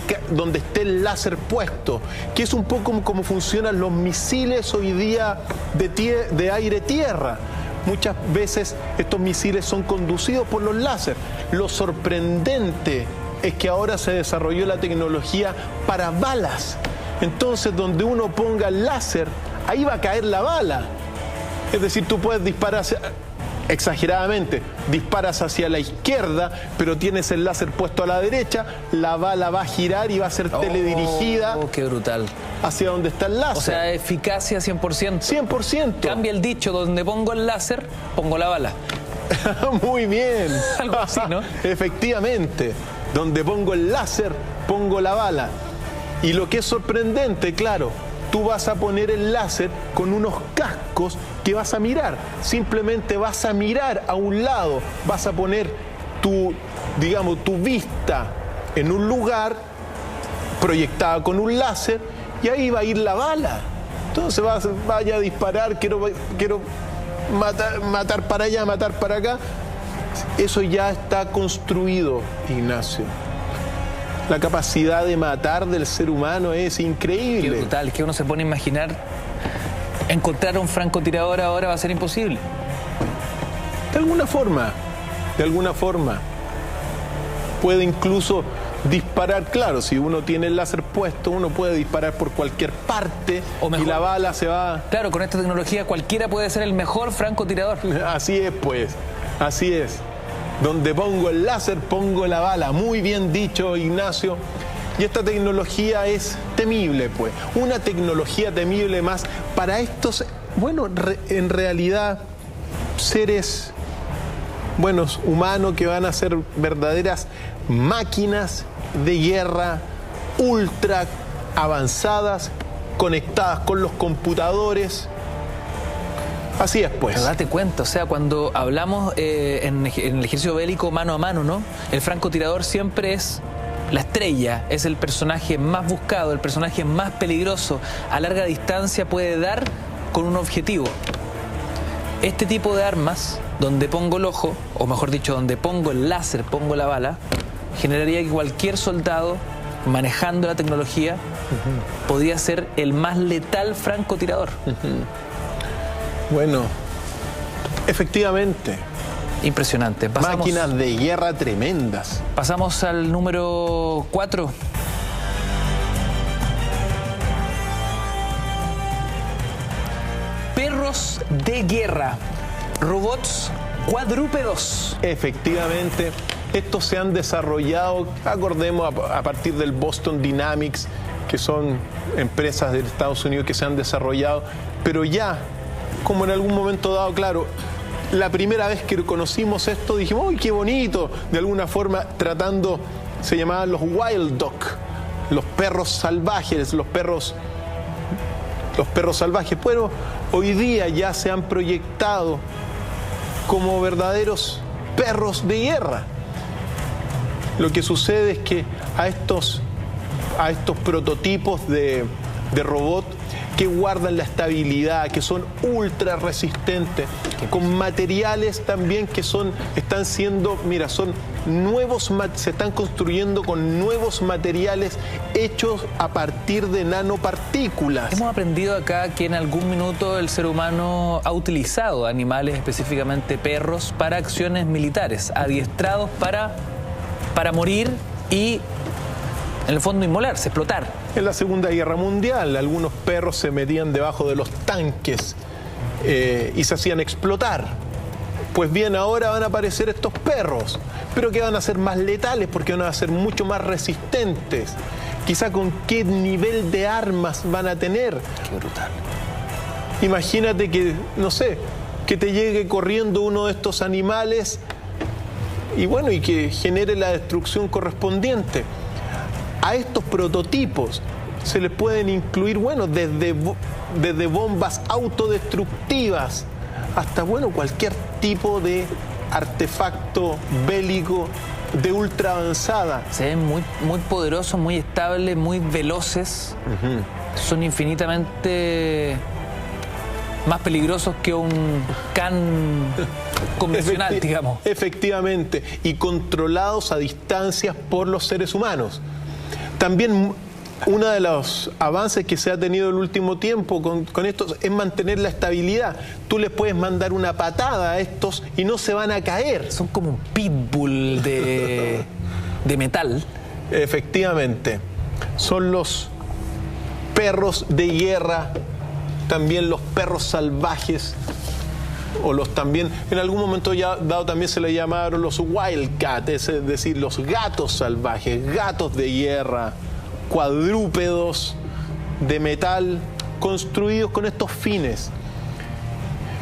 esté el láser puesto, que es un poco como funcionan los misiles hoy día de aire-tierra. Muchas veces estos misiles son conducidos por los láser. Lo sorprendente es que ahora se desarrolló la tecnología para balas. Entonces, donde uno ponga el láser, ahí va a caer la bala. Es decir, tú puedes disparar exageradamente, disparas hacia la izquierda, pero tienes el láser puesto a la derecha, la bala va a girar y va a ser teledirigida. ¡Oh, qué brutal! Hacia donde está el láser. O sea, eficacia 100%. 100%. Cambia el dicho, donde pongo el láser, pongo la bala. Muy bien. Algo así, ¿no? Efectivamente. Donde pongo el láser, pongo la bala. Y lo que es sorprendente, claro, tú vas a poner el láser con unos cascos que vas a mirar. Simplemente vas a mirar a un lado, vas a poner tu vista en un lugar proyectada con un láser, y ahí va a ir la bala. Entonces vaya a disparar, quiero matar para allá, matar para acá. Eso ya está construido, Ignacio. La capacidad de matar del ser humano es increíble. Qué brutal, que uno se pone a imaginar, encontrar a un francotirador ahora va a ser imposible. De alguna forma, puede incluso disparar. Claro, si uno tiene el láser puesto, uno puede disparar por cualquier parte o mejor, y la bala se va... Claro, con esta tecnología cualquiera puede ser el mejor francotirador. Así es, pues, así es. Donde pongo el láser, pongo la bala. Muy bien dicho, Ignacio. Y esta tecnología es temible, pues. Una tecnología temible más para estos, bueno, en realidad, seres, buenos, humanos, que van a ser verdaderas máquinas de guerra ultra avanzadas, conectadas con los computadores. Así es, pues. Pero date cuenta, o sea, cuando hablamos en el ejercicio bélico mano a mano, ¿no? El francotirador siempre es la estrella, es el personaje más buscado, el personaje más peligroso. A larga distancia puede dar con un objetivo. Este tipo de armas, donde pongo el ojo, o mejor dicho, donde pongo el láser, pongo la bala, generaría que cualquier soldado, manejando la tecnología, podría ser el más letal francotirador. Bueno, efectivamente. Impresionante. Máquinas de guerra tremendas. Pasamos al número 4. Perros de guerra. Robots cuadrúpedos. Efectivamente, estos se han desarrollado, acordemos, a partir del Boston Dynamics, que son empresas de Estados Unidos que se han desarrollado, pero ya, como en algún momento dado, claro, la primera vez que conocimos esto dijimos, ¡uy, qué bonito! De alguna forma tratando, se llamaban los wild dog, los perros salvajes, los perros salvajes. Pero hoy día ya se han proyectado como verdaderos perros de guerra. Lo que sucede es que a estos prototipos de robot que guardan la estabilidad, que son ultra resistentes, con materiales también que están siendo, mira, son nuevos, se están construyendo con nuevos materiales hechos a partir de nanopartículas. Hemos aprendido acá que en algún minuto el ser humano ha utilizado animales, específicamente perros, para acciones militares, adiestrados para morir y, en el fondo, inmolarse, explotar. En la Segunda Guerra Mundial, algunos perros se metían debajo de los tanques y se hacían explotar. Pues bien, ahora van a aparecer estos perros, pero que van a ser más letales porque van a ser mucho más resistentes. Quizá con qué nivel de armas van a tener. Qué brutal. Imagínate que, no sé, que te llegue corriendo uno de estos animales y bueno, y que genere la destrucción correspondiente. A estos prototipos se les pueden incluir, bueno, desde bombas autodestructivas hasta, bueno, cualquier tipo de artefacto bélico de ultra avanzada. Se ven muy, muy poderosos, muy estables, muy veloces. Son infinitamente más peligrosos que un can convencional, digamos. Efectivamente, y controlados a distancias por los seres humanos. También uno de los avances que se ha tenido el último tiempo con estos es mantener la estabilidad. Tú les puedes mandar una patada a estos y no se van a caer. Son como un pitbull de metal. Efectivamente. Son los perros de guerra, también los perros salvajes, o los también, en algún momento ya dado también se le llamaron los wildcat, es decir, los gatos salvajes, gatos de guerra, cuadrúpedos de metal, construidos con estos fines.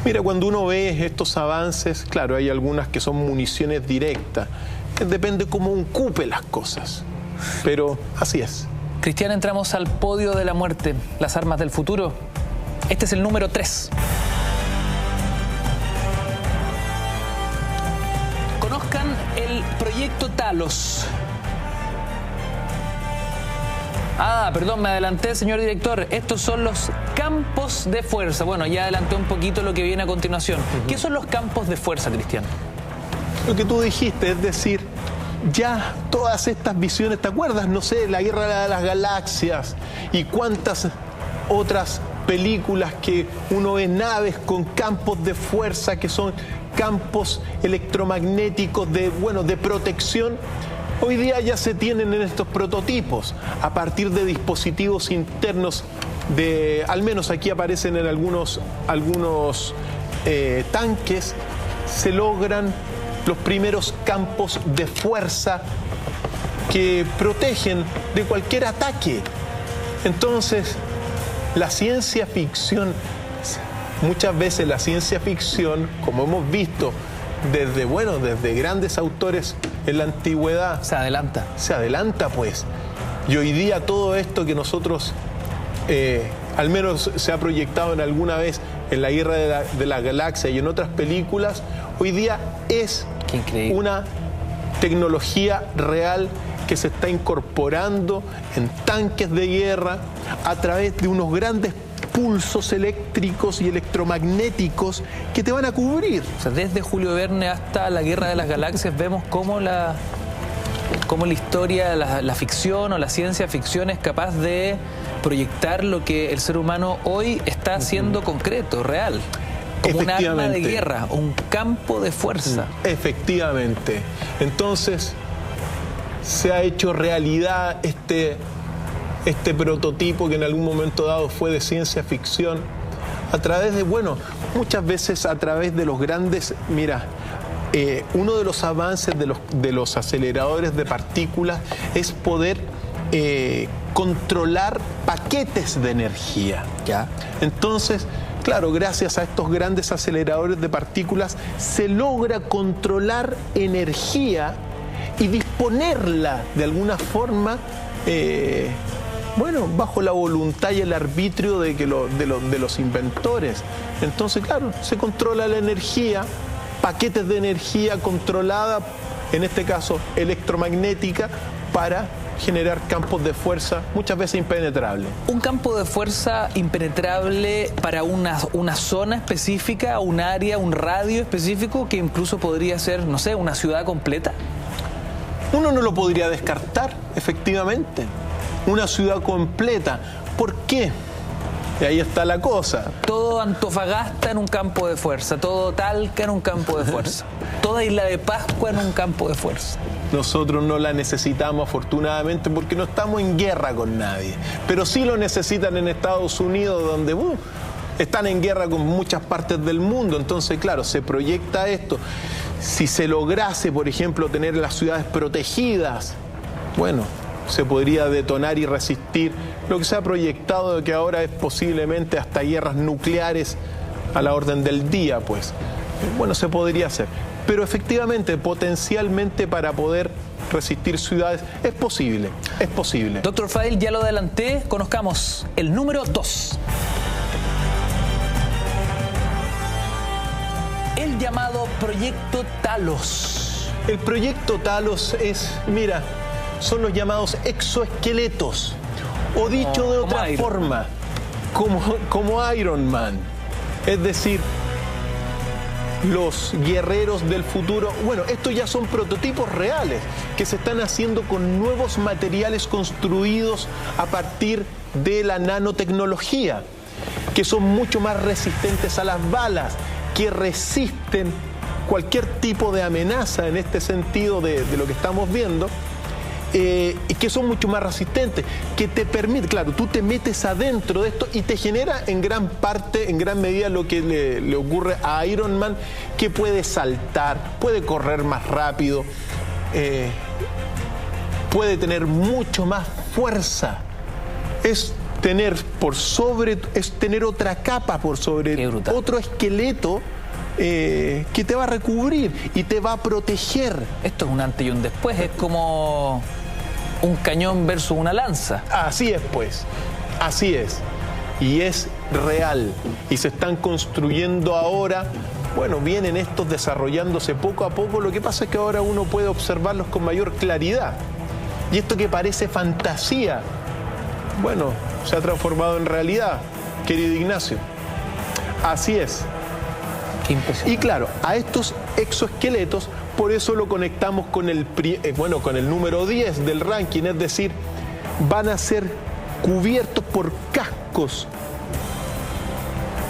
Mira, cuando uno ve estos avances, claro, hay algunas que son municiones directas, depende cómo ocupe las cosas, pero así es. Cristian, entramos al podio de la muerte, las armas del futuro. Este es el número 3. Conozcan el proyecto Talos. Ah, perdón, me adelanté, señor director. Estos son los campos de fuerza. Bueno, ya adelanté un poquito lo que viene a continuación. ¿Qué son los campos de fuerza, Cristian? Lo que tú dijiste, es decir, ya todas estas visiones, ¿te acuerdas? No sé, la Guerra de las Galaxias y cuántas otras películas que uno ve naves con campos de fuerza que son campos electromagnéticos de protección. Hoy día ya se tienen en estos prototipos a partir de dispositivos internos al menos aquí aparecen en algunos tanques, se logran los primeros campos de fuerza que protegen de cualquier ataque. Entonces, la ciencia ficción, muchas veces la ciencia ficción, como hemos visto desde grandes autores en la antigüedad, se adelanta pues. Y hoy día todo esto que nosotros, al menos se ha proyectado en alguna vez en la Guerra de la Galaxia y en otras películas, hoy día es una tecnología real que se está incorporando en tanques de guerra a través de unos grandes pulsos eléctricos y electromagnéticos que te van a cubrir. O sea, desde Julio Verne hasta la Guerra de las Galaxias vemos cómo la historia, la ficción o la ciencia ficción es capaz de proyectar lo que el ser humano hoy está haciendo concreto, real. Como un arma de guerra, un campo de fuerza. Efectivamente. Entonces, se ha hecho realidad este prototipo que en algún momento dado fue de ciencia ficción a través de, muchas veces a través de los grandes, uno de los avances de los aceleradores de partículas es poder controlar paquetes de energía. ¿Ya? Entonces, claro, gracias a estos grandes aceleradores de partículas se logra controlar energía y disponerla de alguna forma, bajo la voluntad y el arbitrio de los inventores. Entonces, claro, se controla la energía, paquetes de energía controlada, en este caso electromagnética, para generar campos de fuerza muchas veces impenetrables. Un campo de fuerza impenetrable para una zona específica, un área, un radio específico que incluso podría ser, no sé, una ciudad completa. Uno no lo podría descartar, efectivamente. Una ciudad completa. ¿Por qué? Y ahí está la cosa. Todo Antofagasta en un campo de fuerza, todo Talca en un campo de fuerza, toda Isla de Pascua en un campo de fuerza. Nosotros no la necesitamos, afortunadamente, porque no estamos en guerra con nadie. Pero sí lo necesitan en Estados Unidos, donde están en guerra con muchas partes del mundo. Entonces, claro, se proyecta esto. Si se lograse, por ejemplo, tener las ciudades protegidas, se podría detonar y resistir lo que se ha proyectado de que ahora es posiblemente hasta guerras nucleares a la orden del día, pues. Se podría hacer. Pero efectivamente, potencialmente para poder resistir ciudades, es posible, es posible. Doctor Fadil, ya lo adelanté, conozcamos el número 2. El llamado Proyecto Talos. El Proyecto Talos son los llamados exoesqueletos, o dicho de otra forma, como Iron Man. Es decir, los guerreros del futuro. Estos ya son prototipos reales que se están haciendo con nuevos materiales construidos a partir de la nanotecnología, que son mucho más resistentes a las balas, que resisten cualquier tipo de amenaza en este sentido de lo que estamos viendo, y que son mucho más resistentes, que te permite, claro, tú te metes adentro de esto y te genera en gran medida lo que le ocurre a Iron Man, que puede saltar, puede correr más rápido, puede tener mucho más fuerza. Es tener otra capa por sobre otro esqueleto que te va a recubrir y te va a proteger. Esto es un antes y un después, es como un cañón versus una lanza. Así es, pues, así es. Y es real. Y se están construyendo ahora, vienen estos desarrollándose poco a poco. Lo que pasa es que ahora uno puede observarlos con mayor claridad. Y esto que parece fantasía, bueno, se ha transformado en realidad, querido Ignacio. Así es. Qué impresionante. Y claro, a estos exoesqueletos, por eso lo conectamos con con el número 10 del ranking, es decir, van a ser cubiertos por cascos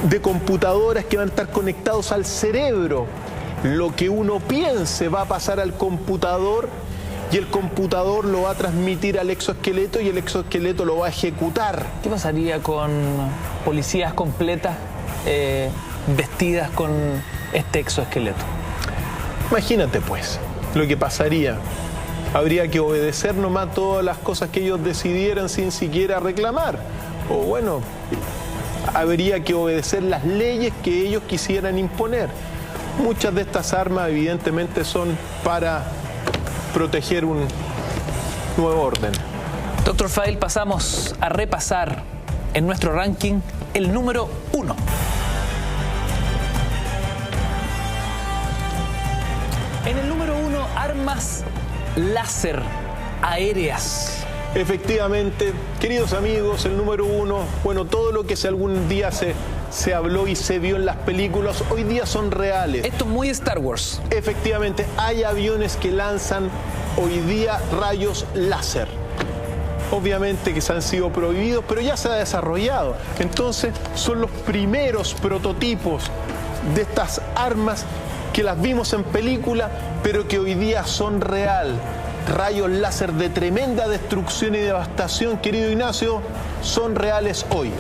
de computadoras que van a estar conectados al cerebro. Lo que uno piense va a pasar al computador y el computador lo va a transmitir al exoesqueleto y el exoesqueleto lo va a ejecutar. ¿Qué pasaría con policías completas vestidas con este exoesqueleto? Imagínate pues, lo que pasaría. Habría que obedecer nomás todas las cosas que ellos decidieran sin siquiera reclamar. O bueno, habría que obedecer las leyes que ellos quisieran imponer. Muchas de estas armas evidentemente son para proteger un nuevo orden. Dr. File, pasamos a repasar en nuestro ranking el número 1. En el número 1, armas láser aéreas. Efectivamente, queridos amigos, el número 1, bueno, todo lo que algún día se habló y se vio en las películas, hoy día son reales. Esto es muy Star Wars. Efectivamente, hay aviones que lanzan hoy día rayos láser. Obviamente que se han sido prohibidos, pero ya se ha desarrollado. Entonces, son los primeros prototipos de estas armas que las vimos en película, pero que hoy día son real. Rayos láser de tremenda destrucción y devastación, querido Ignacio, son reales hoy.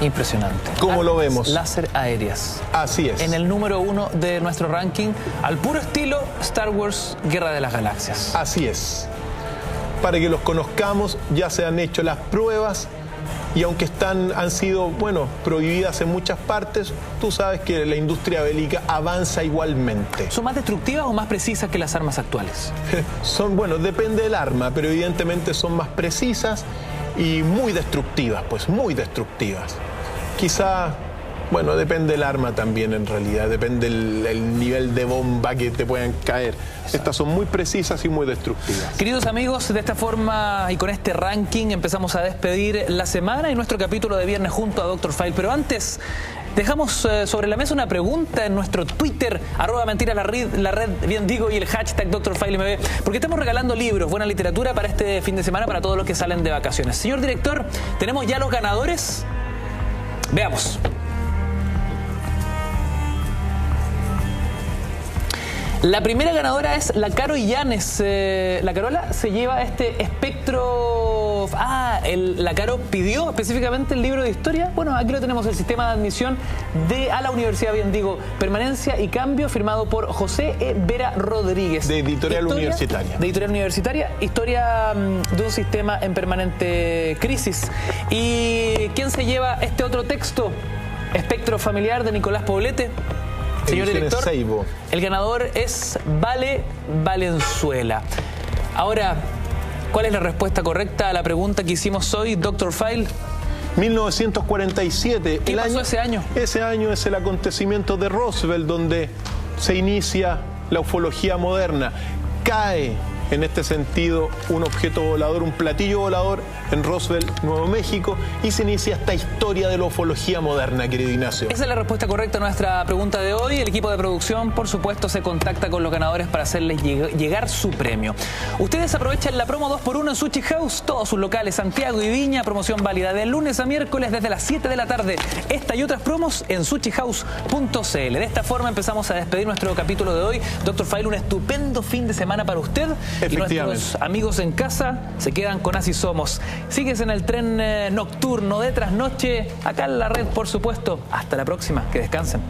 Impresionante. ¿Cómo lo vemos? Láser aéreas. Así es. En el número 1 de nuestro ranking, al puro estilo Star Wars Guerra de las Galaxias. Así es. Para que los conozcamos, ya se han hecho las pruebas y aunque han sido, bueno, prohibidas en muchas partes, tú sabes que la industria bélica avanza igualmente. ¿Son más destructivas o más precisas que las armas actuales? Bueno, depende del arma, pero evidentemente son más precisas y muy destructivas, pues muy destructivas. Quizá, bueno, depende del arma también en realidad, depende el nivel de bomba que te puedan caer. Exacto. Estas son muy precisas y muy destructivas. Queridos amigos, de esta forma y con este ranking empezamos a despedir la semana y nuestro capítulo de viernes junto a Dr. File. Pero antes, dejamos sobre la mesa una pregunta en nuestro Twitter, @mentiras la red, bien digo, y el hashtag DrFileMB, porque estamos regalando libros, buena literatura para este fin de semana para todos los que salen de vacaciones. Señor director, ¿tenemos ya los ganadores? Veamos. La primera ganadora es la Caro Illanes. La Carola se lleva este espectro... la Caro pidió específicamente el libro de historia. Bueno, aquí lo tenemos, el sistema de admisión a la Universidad, bien digo, Permanencia y Cambio, firmado por José E. Vera Rodríguez. De Editorial Universitaria. De Editorial Universitaria, historia de un sistema en permanente crisis. ¿Y quién se lleva este otro texto? Espectro familiar, de Nicolás Poblete. Señor director, el ganador es Vale Valenzuela. Ahora, ¿cuál es la respuesta correcta a la pregunta que hicimos hoy, Dr. File? 1947. ¿Qué pasó ese año? Ese año es el acontecimiento de Roswell, donde se inicia la ufología moderna. Cae, en este sentido, un objeto volador, un platillo volador en Roswell, Nuevo México, y se inicia esta historia de la ufología moderna, querido Ignacio. Esa es la respuesta correcta a nuestra pregunta de hoy. El equipo de producción, por supuesto, se contacta con los ganadores para hacerles llegar su premio. Ustedes aprovechan la promo 2x1 en Sushi House, todos sus locales, Santiago y Viña, promoción válida de lunes a miércoles desde las 7 de la tarde. Esta y otras promos en sushihouse.cl. De esta forma empezamos a despedir nuestro capítulo de hoy. Dr. File, un estupendo fin de semana para usted. Y nuestros amigos en casa se quedan con Así Somos. Sigues en el tren nocturno de trasnoche, acá en la red, por supuesto. Hasta la próxima, que descansen.